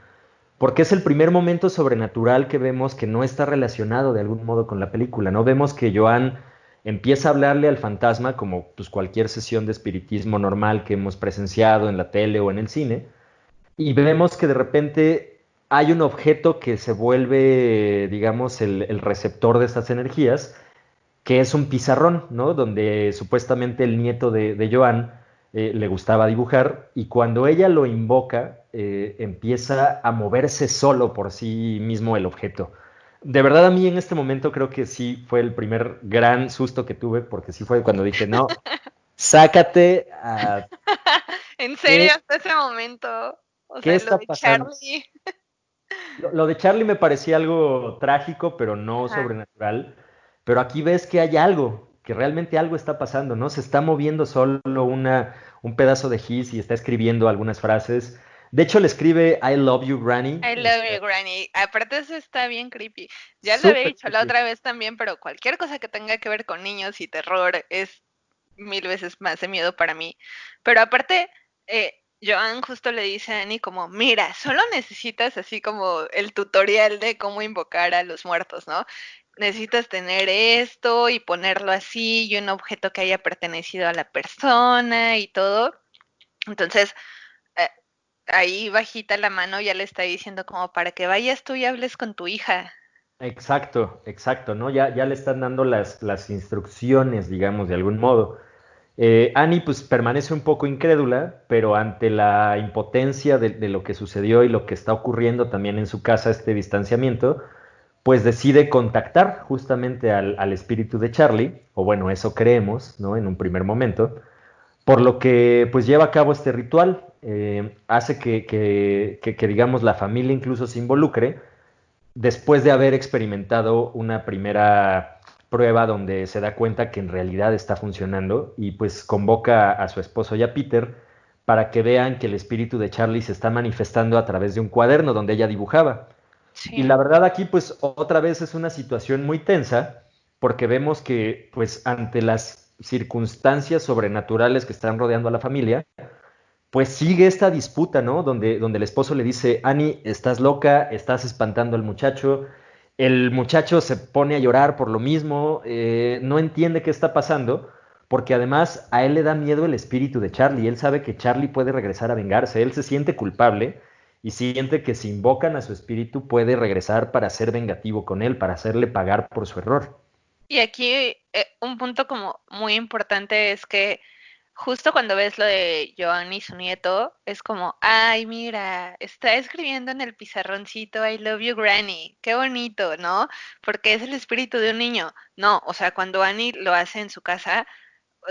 porque es el primer momento sobrenatural que vemos que no está relacionado de algún modo con la película, ¿no? Vemos que Joan empieza a hablarle al fantasma como pues, cualquier sesión de espiritismo normal que hemos presenciado en la tele o en el cine, y vemos que de repente hay un objeto que se vuelve, digamos, el receptor de estas energías, que es un pizarrón, ¿no? Donde supuestamente el nieto de Joan le gustaba dibujar y cuando ella lo invoca, empieza a moverse solo por sí mismo el objeto. De verdad a mí en este momento creo que sí fue el primer gran susto que tuve, porque sí fue cuando dije, no, sácate a... En serio, ¿Qué, hasta ese momento. O qué sea, lo está de pasando? Charlie. Lo de Charlie me parecía algo trágico, pero no Ajá. sobrenatural. Pero aquí ves que hay algo, que realmente algo está pasando, ¿no? Se está moviendo solo un pedazo de gis y está escribiendo algunas frases. De hecho, le escribe I love you, Granny. I O love sea, you, Granny. Aparte, eso está bien creepy. Ya lo había súper dicho la creepy. otra vez también, pero cualquier cosa que tenga que ver con niños y terror es mil veces más de miedo para mí. Pero aparte, Joan justo le dice a Annie como, mira, solo necesitas así como el tutorial de cómo invocar a los muertos, ¿no? Necesitas tener esto y ponerlo así y un objeto que haya pertenecido a la persona y todo. Entonces, eh, ahí bajita la mano ya le está diciendo como para que vayas tú y hables con tu hija. Exacto, exacto, ¿no? Ya le están dando las instrucciones, digamos, de algún modo. Annie pues permanece un poco incrédula, pero ante la impotencia de lo que sucedió y lo que está ocurriendo también en su casa, este distanciamiento, pues decide contactar justamente al espíritu de Charlie, o bueno, eso creemos, ¿no? En un primer momento, por lo que pues lleva a cabo este ritual, hace que, digamos, la familia incluso se involucre, después de haber experimentado una primera prueba donde se da cuenta que en realidad está funcionando y pues convoca a su esposo y a Peter para que vean que el espíritu de Charlie se está manifestando a través de un cuaderno donde ella dibujaba. Y Sí. la verdad aquí pues otra vez es una situación muy tensa porque vemos que pues ante las circunstancias sobrenaturales que están rodeando a la familia, pues sigue esta disputa, ¿no? Donde el esposo le dice, Annie, estás loca, estás espantando al muchacho. El muchacho se pone a llorar por lo mismo, no entiende qué está pasando, porque además a él le da miedo el espíritu de Charlie. Él sabe que Charlie puede regresar a vengarse, él se siente culpable y siente que si invocan a su espíritu puede regresar para ser vengativo con él, para hacerle pagar por su error. Y aquí un punto como muy importante es que justo cuando ves lo de Joan y su nieto, es como, ay, mira, está escribiendo en el pizarroncito I love you, Granny. Qué bonito, ¿no? Porque es el espíritu de un niño. No, o sea, cuando Annie lo hace en su casa,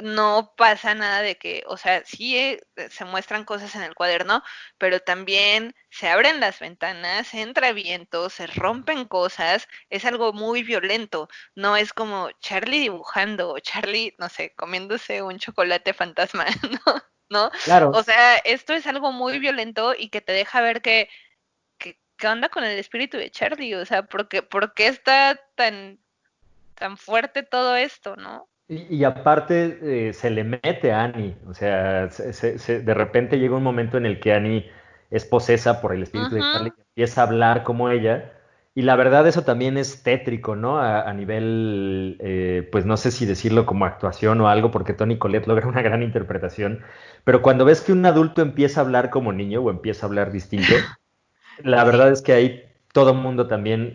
no pasa nada de que, o sea, sí se muestran cosas en el cuaderno, pero también se abren las ventanas, entra viento, se rompen cosas, es algo muy violento, no es como Charlie dibujando o Charlie, no sé, comiéndose un chocolate fantasma, ¿no? ¿No? O Claro, sea, esto es algo muy violento y que te deja ver qué onda con el espíritu de Charlie, o sea, por qué está tan fuerte todo esto, ¿no? y aparte se le mete a Annie, o sea, de repente llega un momento en el que Annie es posesa por el espíritu de Ujú. Charlie y empieza a hablar como ella, y la verdad eso también es tétrico, ¿no? A nivel, pues no sé si decirlo como actuación o algo, porque Toni Collette logra una gran interpretación, pero cuando ves que un adulto empieza a hablar como niño o empieza a hablar distinto, la Sí. verdad es que ahí todo el mundo también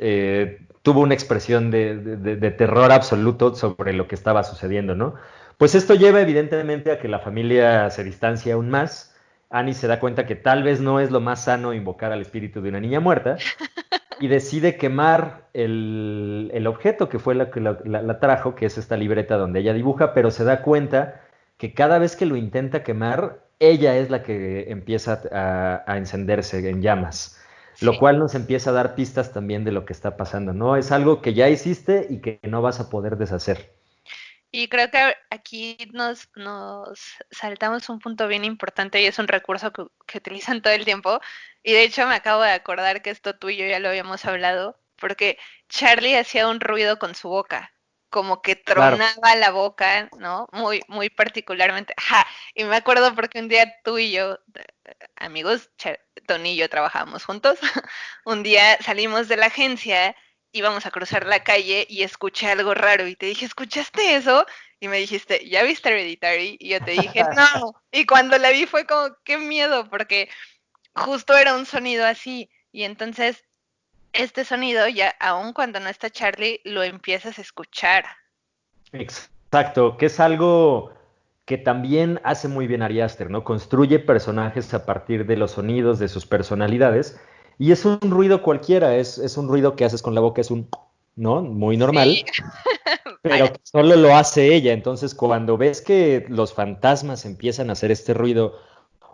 tuvo una expresión de terror absoluto sobre lo que estaba sucediendo, ¿no? Pues esto lleva evidentemente a que la familia se distancie aún más. Annie se da cuenta que tal vez no es lo más sano invocar al espíritu de una niña muerta y decide quemar el objeto que fue la que la trajo, que es esta libreta donde ella dibuja, pero se da cuenta que cada vez que lo intenta quemar, ella es la que empieza a encenderse en llamas. lo Sí. cual nos empieza a dar pistas también de lo que está pasando, ¿no? Es algo que ya hiciste y que no vas a poder deshacer. Y creo que aquí nos saltamos un punto bien importante y es un recurso que utilizan todo el tiempo. Y de hecho me acabo de acordar que esto tú y yo ya lo habíamos hablado, porque Charlie hacía un ruido con su boca, como que Claro. tronaba la boca, ¿no? Muy, muy particularmente. Ajá. Y me acuerdo porque un día tú y yo, amigos, Tony y yo trabajábamos juntos, un día salimos de la agencia, íbamos a cruzar la calle y escuché algo raro y te dije, ¿escuchaste eso? Y me dijiste, ¿ya viste Hereditary? Y yo te dije, no. Y cuando la vi fue como, qué miedo, porque justo era un sonido así. Y entonces, este sonido, ya aun cuando no está Charlie, lo empiezas a escuchar. Exacto, que es algo que también hace muy bien Ari Aster, ¿no? Construye personajes a partir de los sonidos, de sus personalidades, y es un ruido cualquiera, es un ruido que haces con la boca, es un, ¿no? Muy Sí, normal, vaya. pero que solo lo hace ella. Entonces, cuando ves que los fantasmas empiezan a hacer este ruido,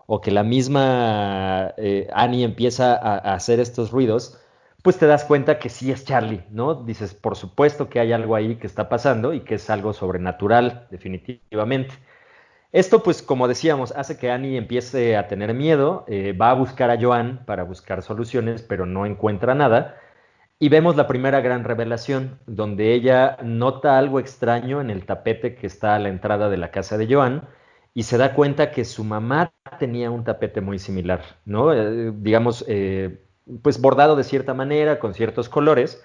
o que la misma Annie empieza a hacer estos ruidos, pues te das cuenta que sí es Charlie, ¿no? Dices, por supuesto que hay algo ahí que está pasando y que es algo sobrenatural, definitivamente. Esto, pues, como decíamos, hace que Annie empiece a tener miedo, va a buscar a Joan para buscar soluciones, pero no encuentra nada. Y vemos la primera gran revelación, donde ella nota algo extraño en el tapete que está a la entrada de la casa de Joan y se da cuenta que su mamá tenía un tapete muy similar, ¿no? Digamos, pues bordado de cierta manera, con ciertos colores,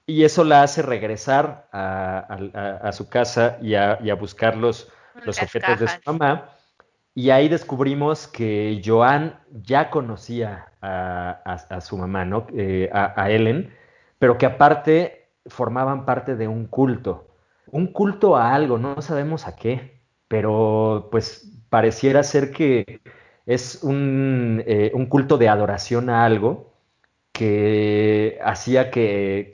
y eso la hace regresar a su casa y a buscar los Las objetos de su cajas. mamá. Y ahí descubrimos que Joan ya conocía a su mamá, ¿no? A Ellen, pero que aparte formaban parte de un culto a algo, no sabemos a qué, pero pues pareciera ser que es un culto de adoración a algo que hacía que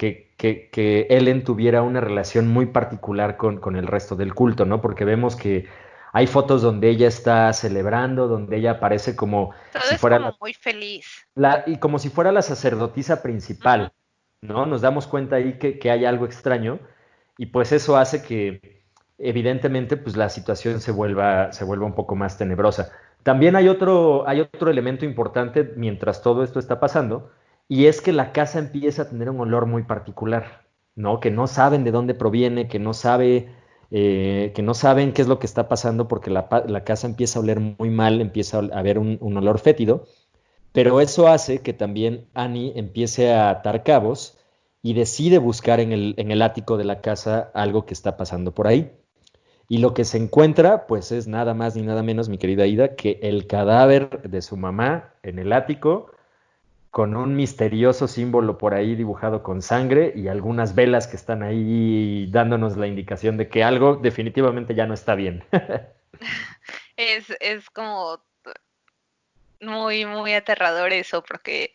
Ellen tuviera una relación muy particular con el resto del culto, ¿no? Porque vemos que hay fotos donde ella está celebrando, donde ella aparece como Todo si es fuera como muy feliz. y como si fuera la sacerdotisa Ujú. principal, ¿no? Nos damos cuenta ahí que hay algo extraño y pues eso hace que evidentemente pues la situación se vuelva un poco más tenebrosa. También hay otro elemento importante mientras todo esto está pasando y es que la casa empieza a tener un olor muy particular, ¿no? Que no saben de dónde proviene, que no saben qué es lo que está pasando porque la casa empieza a oler muy mal, empieza a haber un olor fétido. Pero eso hace que también Annie empiece a atar cabos y decide buscar en el ático de la casa algo que está pasando por ahí. Y lo que se encuentra, pues es nada más ni nada menos, mi querida Ida, que el cadáver de su mamá en el ático, con un misterioso símbolo por ahí dibujado con sangre y algunas velas que están ahí dándonos la indicación de que algo definitivamente ya no está bien. Es como muy, muy aterrador eso, porque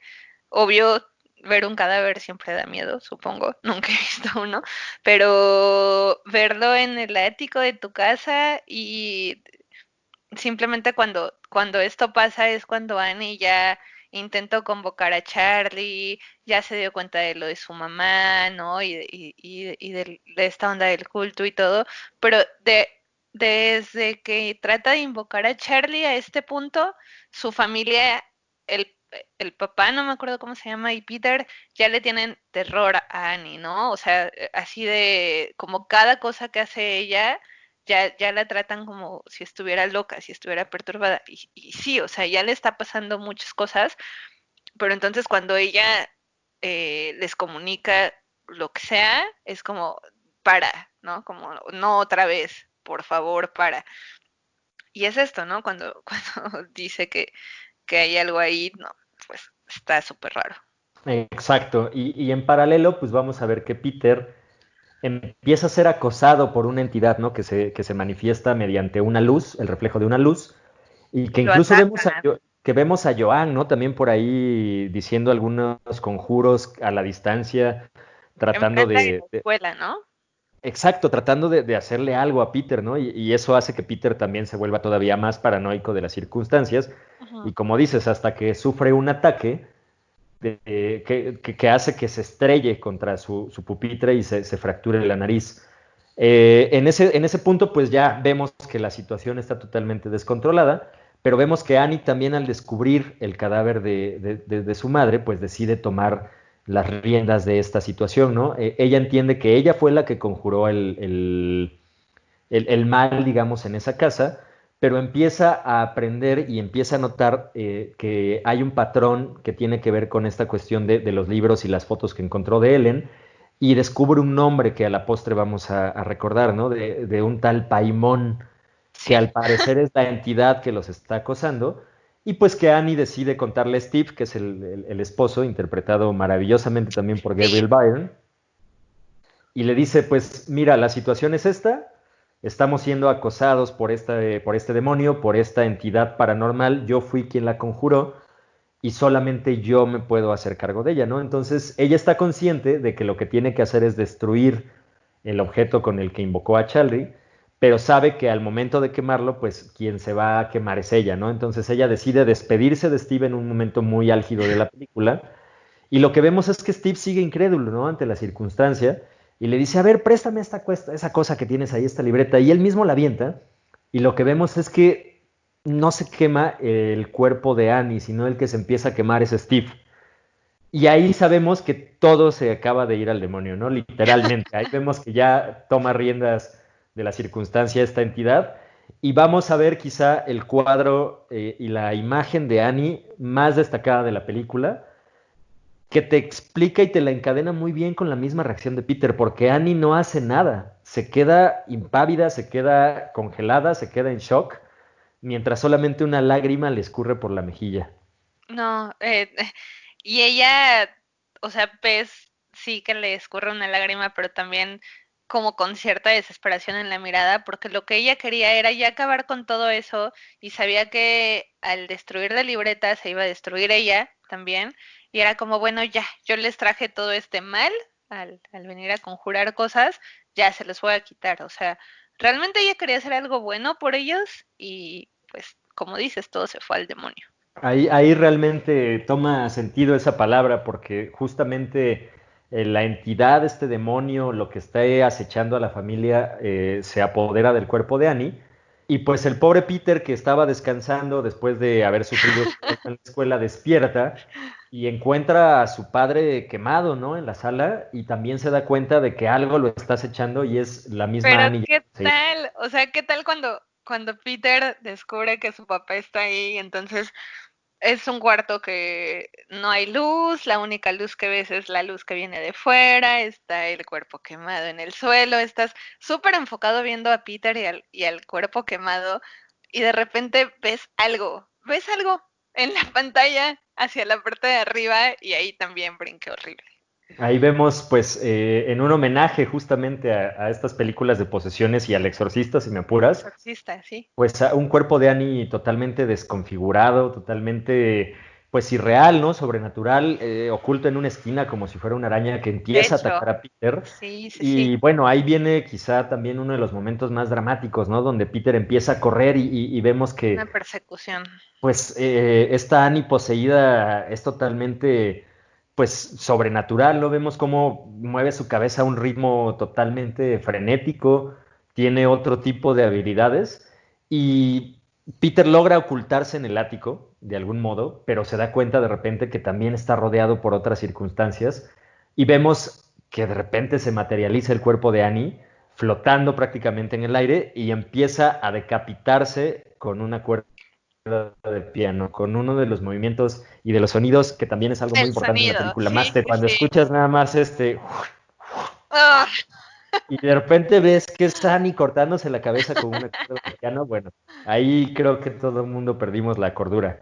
obvio ver un cadáver siempre da miedo, supongo. Nunca he visto uno, pero verlo en el ático de tu casa y simplemente cuando esto pasa es cuando Annie ya intentó convocar a Charlie, ya se dio cuenta de lo de su mamá, ¿no? De esta onda del culto y todo, pero desde que trata de invocar a Charlie a este punto, su familia, el, el papá, no me acuerdo cómo se llama, y Peter ya le tienen terror a Annie, ¿no? O sea, así de como cada cosa que hace ella ya la tratan como si estuviera loca, si estuviera perturbada. Y sí, o sea, ya le está pasando muchas cosas, pero entonces cuando ella les comunica lo que sea, es como, para, ¿no? Como, no otra vez, por favor, para. Y es esto, ¿no? Cuando, cuando dice que hay algo ahí, no, pues está súper raro. Exacto. Y en paralelo, pues vamos a ver que Peter empieza a ser acosado por una entidad, ¿no? Que se manifiesta mediante una luz, el reflejo de una luz, y que Y lo incluso ataca, vemos a Joan, ¿no? También por ahí diciendo algunos conjuros a la distancia, tratando enfrente de la de, escuela, ¿no? exacto, tratando de hacerle algo a Peter, ¿no? Y eso hace que Peter también se vuelva todavía más paranoico de las circunstancias. Ujú. Y como dices, hasta que sufre un ataque que hace que se estrelle contra su pupitre y se fracture la nariz. En ese punto, pues ya vemos que la situación está totalmente descontrolada, pero vemos que Annie también al descubrir el cadáver de su madre, pues decide tomar las riendas de esta situación, ¿no? Ella entiende que ella fue la que conjuró el mal, digamos, en esa casa, pero empieza a aprender y empieza a notar que hay un patrón que tiene que ver con esta cuestión de los libros y las fotos que encontró de Ellen, y descubre un nombre que a la postre vamos a recordar, ¿no? De un tal Paimón, que Sí. al parecer es la entidad que los está acosando, y pues que Annie decide contarle a Steve, que es el esposo, interpretado maravillosamente también por Sí. Gabriel Byrne, y le dice, pues mira, la situación es esta, estamos siendo acosados por este demonio, por esta entidad paranormal, yo fui quien la conjuró y solamente yo me puedo hacer cargo de ella, ¿no? Entonces ella está consciente de que lo que tiene que hacer es destruir el objeto con el que invocó a Charlie, pero sabe que al momento de quemarlo, pues quien se va a quemar es ella, ¿no? Entonces ella decide despedirse de Steve en un momento muy álgido de la película y lo que vemos es que Steve sigue incrédulo, ¿no? Ante la circunstancia y le dice, a ver, préstame esa cosa que tienes ahí, esta libreta, y él mismo la avienta y lo que vemos es que no se quema el cuerpo de Annie, sino el que se empieza a quemar es Steve. Y ahí sabemos que todo se acaba de ir al demonio, ¿no? Literalmente. Ahí vemos que ya toma riendas de la circunstancia esta entidad y vamos a ver quizá el cuadro y la imagen de Annie más destacada de la película, que te explica y te la encadena muy bien con la misma reacción de Peter, porque Annie no hace nada, se queda impávida, se queda congelada, se queda en shock, mientras solamente una lágrima le escurre por la mejilla. No, y ella, o sea, ves, sí que le escurre una lágrima, pero también como con cierta desesperación en la mirada, porque lo que ella quería era ya acabar con todo eso y sabía que al destruir la libreta se iba a destruir ella también, y era como, bueno, ya, yo les traje todo este mal al venir a conjurar cosas, ya se los voy a quitar, o sea, realmente ella quería hacer algo bueno por ellos y pues, como dices, todo se fue al demonio. Ahí realmente toma sentido esa palabra porque justamente la entidad, este demonio, lo que está acechando a la familia, se apodera del cuerpo de Annie. Y pues el pobre Peter que estaba descansando después de haber sufrido en la escuela despierta y encuentra a su padre quemado, ¿no? En la sala y también se da cuenta de que algo lo está acechando y es la misma Pero Annie. ¿qué tal? O sea, ¿qué tal cuando Peter descubre que su papá está ahí? Entonces es un cuarto que no hay luz, la única luz que ves es la luz que viene de fuera, está el cuerpo quemado en el suelo, estás súper enfocado viendo a Peter y al cuerpo quemado y de repente ves algo en la pantalla hacia la parte de arriba y ahí también brinqué horrible. Ahí vemos, pues, en un homenaje justamente a estas películas de posesiones y al exorcista, si me El apuras, exorcista, sí. pues a un cuerpo de Annie totalmente desconfigurado, totalmente, pues, irreal, ¿no? Sobrenatural, oculto en una esquina como si fuera una araña que De empieza a hecho, atacar a Peter. sí, sí, sí. Y bueno, ahí viene quizá también uno de los momentos más dramáticos, ¿no? Donde Peter empieza a correr y vemos Una que, persecución. pues esta Annie poseída es totalmente, pues, sobrenatural, ¿no? Vemos cómo mueve su cabeza a un ritmo totalmente frenético, tiene otro tipo de habilidades y Peter logra ocultarse en el ático, de algún modo, pero se da cuenta de repente que también está rodeado por otras circunstancias y vemos que de repente se materializa el cuerpo de Annie flotando prácticamente en el aire y empieza a decapitarse con una cuerda de piano, con uno de los movimientos y de los sonidos, que también es algo muy El importante en la sonido, película, sí, más de sí, cuando sí. escuchas nada más Ah, y de repente ves que es Annie cortándose la cabeza con una cuerda de piano, bueno, ahí creo que todo el mundo perdimos la cordura.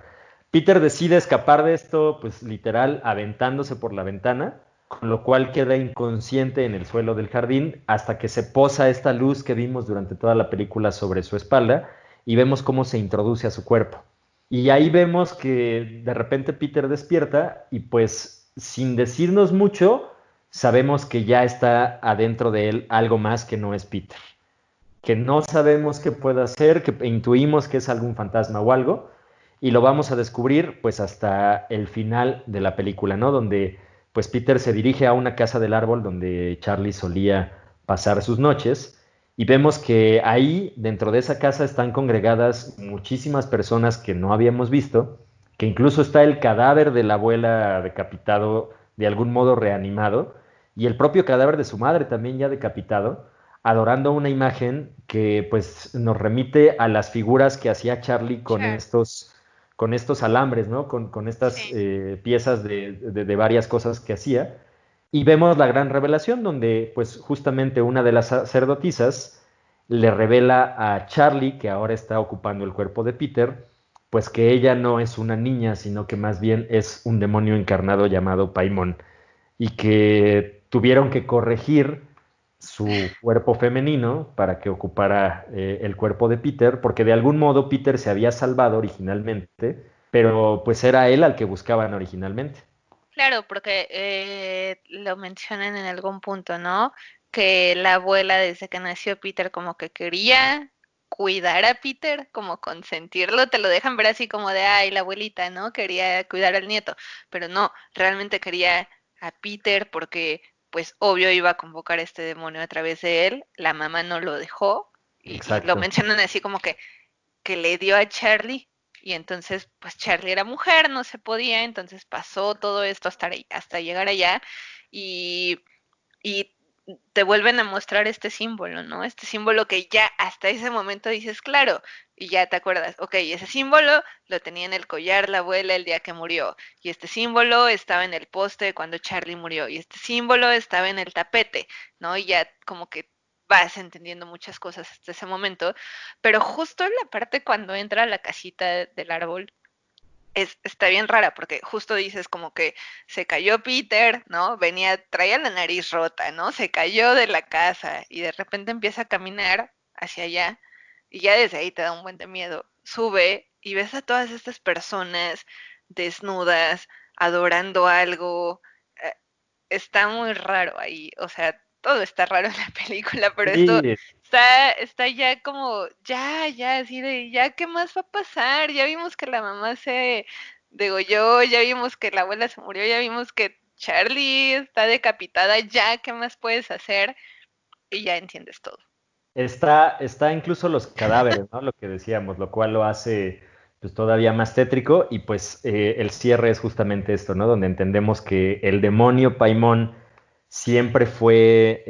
Peter decide escapar de esto, pues literal, aventándose por la ventana, con lo cual queda inconsciente en el suelo del jardín hasta que se posa esta luz que vimos durante toda la película sobre su espalda y vemos cómo se introduce a su cuerpo. Y ahí vemos que de repente Peter despierta y pues sin decirnos mucho, sabemos que ya está adentro de él algo más que no es Peter, que no sabemos qué puede hacer, que intuimos que es algún fantasma o algo, y lo vamos a descubrir pues hasta el final de la película, ¿no? Donde pues Peter se dirige a una casa del árbol donde Charlie solía pasar sus noches y vemos que ahí dentro de esa casa están congregadas muchísimas personas que no habíamos visto, que incluso está el cadáver de la abuela decapitado, de algún modo reanimado, y el propio cadáver de su madre también ya decapitado, adorando una imagen que pues nos remite a las figuras que hacía Charlie Char, con estos alambres, ¿no? Con estas sí. piezas de varias cosas que hacía. Y vemos la gran revelación donde pues justamente una de las sacerdotisas le revela a Charlie, que ahora está ocupando el cuerpo de Peter, pues que ella no es una niña, sino que más bien es un demonio encarnado llamado Paimon, y que tuvieron que corregir su cuerpo femenino para que ocupara el cuerpo de Peter, porque de algún modo Peter se había salvado originalmente, pero pues era él al que buscaban originalmente. Claro, porque lo mencionan en algún punto, ¿no? Que la abuela desde que nació Peter como que quería cuidar a Peter, como consentirlo, te lo dejan ver así como de, ay, la abuelita, ¿no? Quería cuidar al nieto, pero no, realmente quería a Peter porque, pues, obvio iba a convocar a este demonio a través de él, la mamá no lo dejó y lo Exacto. mencionan así como que le dio a Charlie y entonces pues Charlie era mujer, no se podía, entonces pasó todo esto hasta llegar allá y, y te vuelven a mostrar este símbolo, ¿no? Este símbolo que ya hasta ese momento dices, claro, y ya te acuerdas, ok, ese símbolo lo tenía en el collar la abuela el día que murió, y este símbolo estaba en el poste cuando Charlie murió, y este símbolo estaba en el tapete, ¿no? Y ya como que vas entendiendo muchas cosas hasta ese momento, pero justo en la parte cuando entra a la casita del árbol, está bien rara porque justo dices como que se cayó Peter, ¿no? Traía la nariz rota, ¿no? Se cayó de la casa y de repente empieza a caminar hacia allá y ya desde ahí te da un buen de miedo. Sube y ves a todas estas personas desnudas, adorando algo. eh, Está muy raro ahí, o sea, todo está raro en la película, pero esto Sí, está ya como, ya, así de, ya, ¿qué más va a pasar? Ya vimos que la mamá se degolló, ya vimos que la abuela se murió, ya vimos que Charlie está decapitada, ya, ¿qué más puedes hacer? Y ya entiendes todo. está incluso los cadáveres, ¿no? Lo que decíamos, lo cual lo hace pues todavía más tétrico y pues el cierre es justamente esto, ¿no? Donde entendemos que el demonio Paimon siempre fue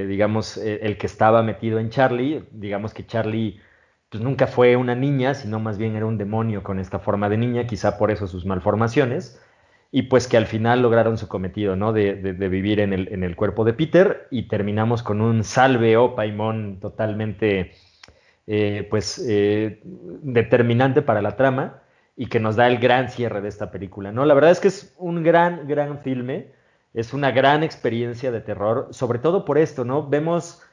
digamos, el que estaba metido en Charlie. Digamos que Charlie pues nunca fue una niña, sino más bien era un demonio con esta forma de niña, quizá por eso sus malformaciones y pues que al final lograron su cometido, ¿no? De vivir en el cuerpo de Peter y terminamos con un salve o Paimon totalmente, pues, determinante para la trama y que nos da el gran cierre de esta película, ¿no? La verdad es que es un gran filme, es una gran experiencia de terror, sobre todo por esto, ¿no? Vemos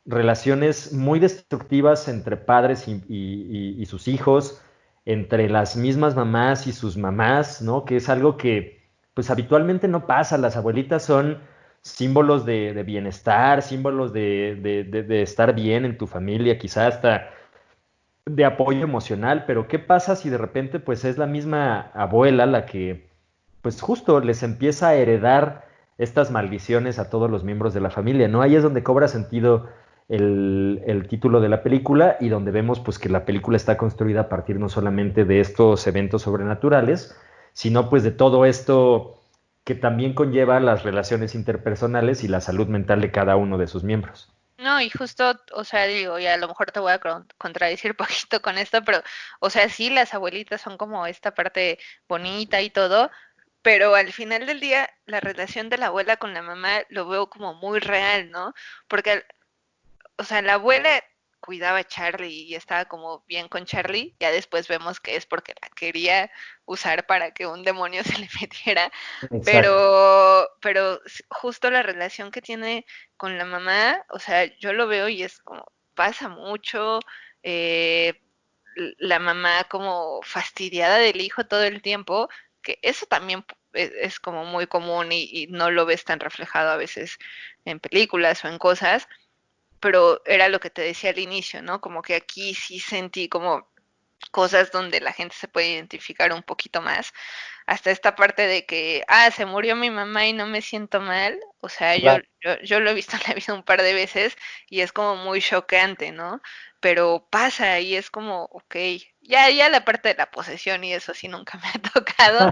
relaciones muy destructivas entre padres y sus hijos, entre las mismas mamás y sus mamás, ¿no? Que es algo que pues habitualmente no pasa. Las abuelitas son símbolos de bienestar, símbolos de estar bien en tu familia, quizás hasta de apoyo emocional, pero ¿qué pasa si de repente pues es la misma abuela la que pues justo les empieza a heredar estas maldiciones a todos los miembros de la familia, ¿no? Ahí es donde cobra sentido el título de la película y donde vemos pues que la película está construida a partir no solamente de estos eventos sobrenaturales, sino pues de todo esto que también conlleva las relaciones interpersonales y la salud mental de cada uno de sus miembros. No, y justo, o sea, digo, y a lo mejor te voy a contradecir poquito con esto, pero, o sea, sí, las abuelitas son como esta parte bonita y todo, pero al final del día, la relación de la abuela con la mamá lo veo como muy real, ¿no? Porque o sea, la abuela cuidaba a Charlie y estaba como bien con Charlie, ya después vemos que es porque la quería usar para que un demonio se le metiera, Exacto. pero justo la relación que tiene con la mamá, o sea, yo lo veo y es como, pasa mucho, eh, la mamá como fastidiada del hijo todo el tiempo, que eso también es como muy común y no lo ves tan reflejado a veces en películas o en cosas, pero era lo que te decía al inicio, ¿no? Como que aquí sí sentí como cosas donde la gente se puede identificar un poquito más, hasta esta parte de que, se murió mi mamá y no me siento mal, o sea, Claro. yo lo he visto en la vida un par de veces y es como muy choqueante, ¿no? Pero pasa y es como, ok, ya la parte de la posesión y eso sí nunca me ha tocado,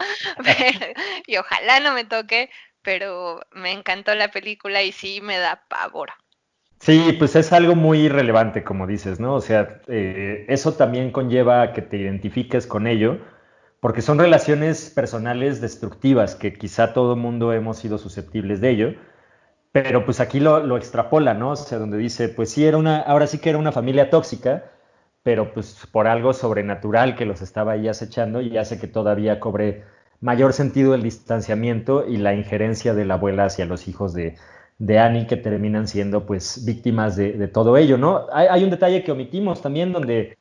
y ojalá no me toque, pero me encantó la película y sí me da pavor. Sí, pues es algo muy relevante, como dices, ¿no? O sea, eso también conlleva a que te identifiques con ello, porque son relaciones personales destructivas que quizá todo mundo hemos sido susceptibles de ello, pero pues aquí lo extrapola, ¿no? O sea, donde dice, pues sí, ahora sí que era una familia tóxica, pero pues por algo sobrenatural que los estaba ahí acechando y hace que todavía cobre mayor sentido el distanciamiento y la injerencia de la abuela hacia los hijos de Annie que terminan siendo pues víctimas de todo ello, ¿no? Hay un detalle que omitimos también donde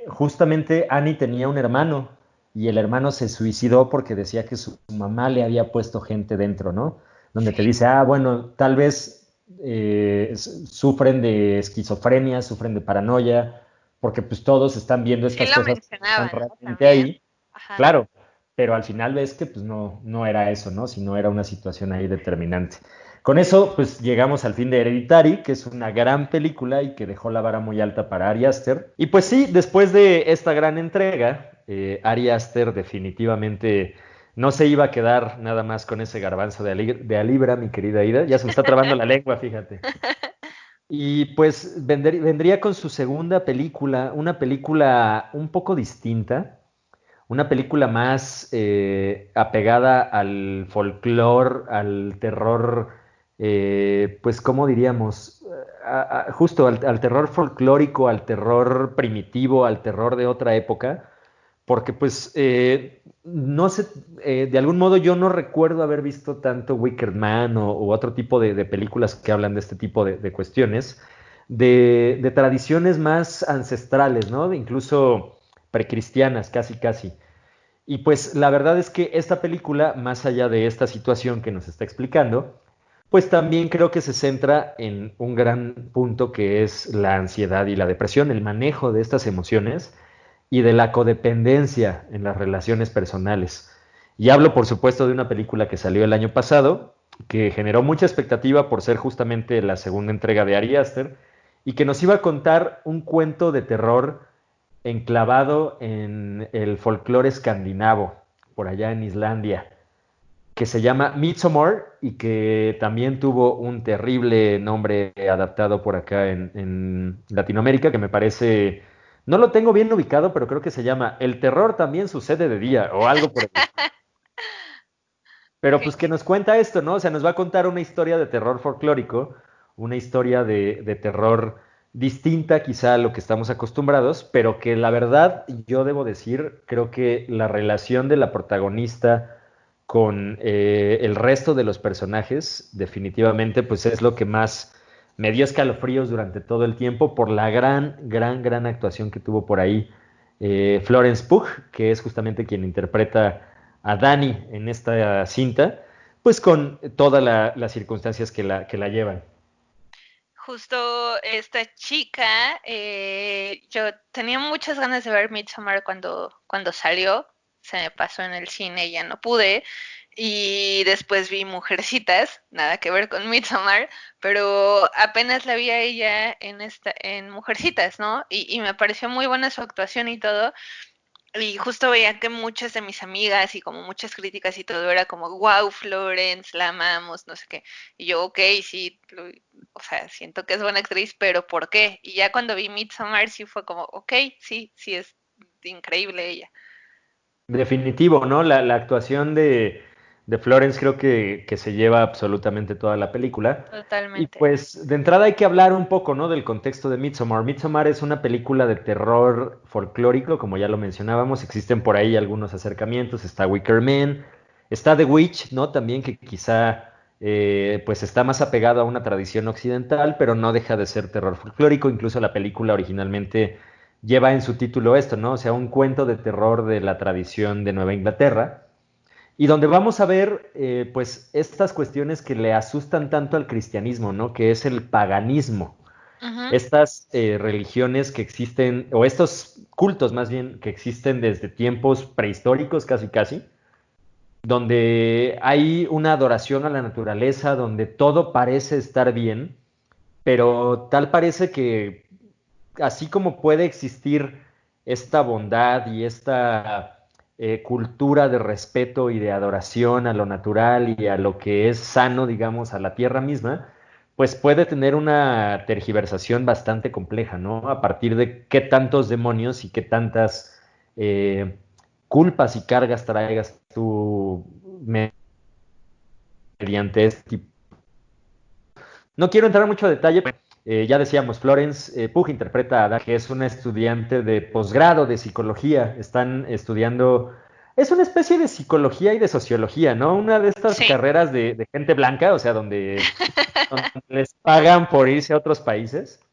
justamente Annie tenía un hermano y el hermano se suicidó porque decía que su mamá le había puesto gente dentro, ¿no? Donde te Sí, dice, bueno, tal vez sufren de esquizofrenia, sufren de paranoia, porque pues todos están viendo sí estas lo cosas que están mencionaban, ¿no? realmente También. ahí, Ajá. claro, pero al final ves que pues no era eso, ¿no? Sino era una situación ahí determinante. Con eso, pues llegamos al fin de Hereditary, que es una gran película y que dejó la vara muy alta para Ari Aster. Y pues sí, después de esta gran entrega, Ari Aster definitivamente no se iba a quedar nada más con ese garbanzo de Alibra, mi querida Ida. Ya se me está trabando la lengua, fíjate. Y pues vendría con su segunda película, una película un poco distinta, una película más apegada al folclore, al terror, pues, ¿cómo diríamos? Justo al terror folclórico, al terror primitivo, al terror de otra época, porque pues, no sé, de algún modo yo no recuerdo haber visto tanto Wicker Man o otro tipo de películas que hablan de este tipo de cuestiones, de tradiciones más ancestrales, ¿no? Incluso precristianas, casi, casi. Y pues la verdad es que esta película, más allá de esta situación que nos está explicando, pues también creo que se centra en un gran punto que es la ansiedad y la depresión, el manejo de estas emociones y de la codependencia en las relaciones personales. Y hablo, por supuesto, de una película que salió el año pasado, que generó mucha expectativa por ser justamente la segunda entrega de Ari Aster, y que nos iba a contar un cuento de terror enclavado en el folclore escandinavo, por allá en Islandia, que se llama Midsommar y que también tuvo un terrible nombre adaptado por acá en Latinoamérica, que me parece, no lo tengo bien ubicado, pero creo que se llama El terror también sucede de día o algo por el estilo. Pero pues que nos cuenta esto, ¿no? O sea, nos va a contar una historia de terror folclórico, una historia de terror distinta quizá a lo que estamos acostumbrados, pero que la verdad, yo debo decir, creo que la relación de la protagonista con el resto de los personajes, definitivamente, pues es lo que más me dio escalofríos durante todo el tiempo por la gran actuación que tuvo por ahí Florence Pugh, que es justamente quien interpreta a Dani en esta cinta, pues con todas las circunstancias que la llevan. Justo esta chica, yo tenía muchas ganas de ver Midsommar cuando salió, se me pasó en el cine y ya no pude, y después vi Mujercitas, nada que ver con Midsommar, pero apenas la vi a ella en Mujercitas, ¿no? Y me pareció muy buena su actuación y todo, y justo veía que muchas de mis amigas y como muchas críticas y todo era como, wow, Florence, la amamos, no sé qué. Y yo, ok, sí, o sea, siento que es buena actriz, pero ¿por qué? Y ya cuando vi Midsommar sí fue como, ok, sí es increíble ella. Definitivo, ¿no? La actuación de Florence creo que se lleva absolutamente toda la película. Y Totalmente. pues de entrada hay que hablar un poco, ¿no? Del contexto de Midsommar. Midsommar es una película de terror folclórico, como ya lo mencionábamos. Existen por ahí algunos acercamientos. Está Wicker Man, está The Witch, ¿no? También que quizá pues está más apegado a una tradición occidental, pero no deja de ser terror folclórico. Incluso la película originalmente lleva en su título esto, ¿no? O sea, un cuento de terror de la tradición de Nueva Inglaterra. Y donde vamos a ver, pues, estas cuestiones que le asustan tanto al cristianismo, ¿no? Que es el paganismo. Ujú. Estas religiones que existen, o estos cultos más bien que existen desde tiempos prehistóricos casi casi, donde hay una adoración a la naturaleza, donde todo parece estar bien, pero tal parece que así como puede existir esta bondad y esta cultura de respeto y de adoración a lo natural y a lo que es sano, digamos, a la tierra misma, pues puede tener una tergiversación bastante compleja, ¿no? A partir de qué tantos demonios y qué tantas culpas y cargas traigas tú mediante este tipo. No quiero entrar en mucho detalle. Ya decíamos, Florence Pugh interpreta a Ada, que es una estudiante de posgrado de psicología. Están estudiando, es una especie de psicología y de sociología, ¿no? Una de estas Sí. carreras de gente blanca, o sea, donde les pagan por irse a otros países.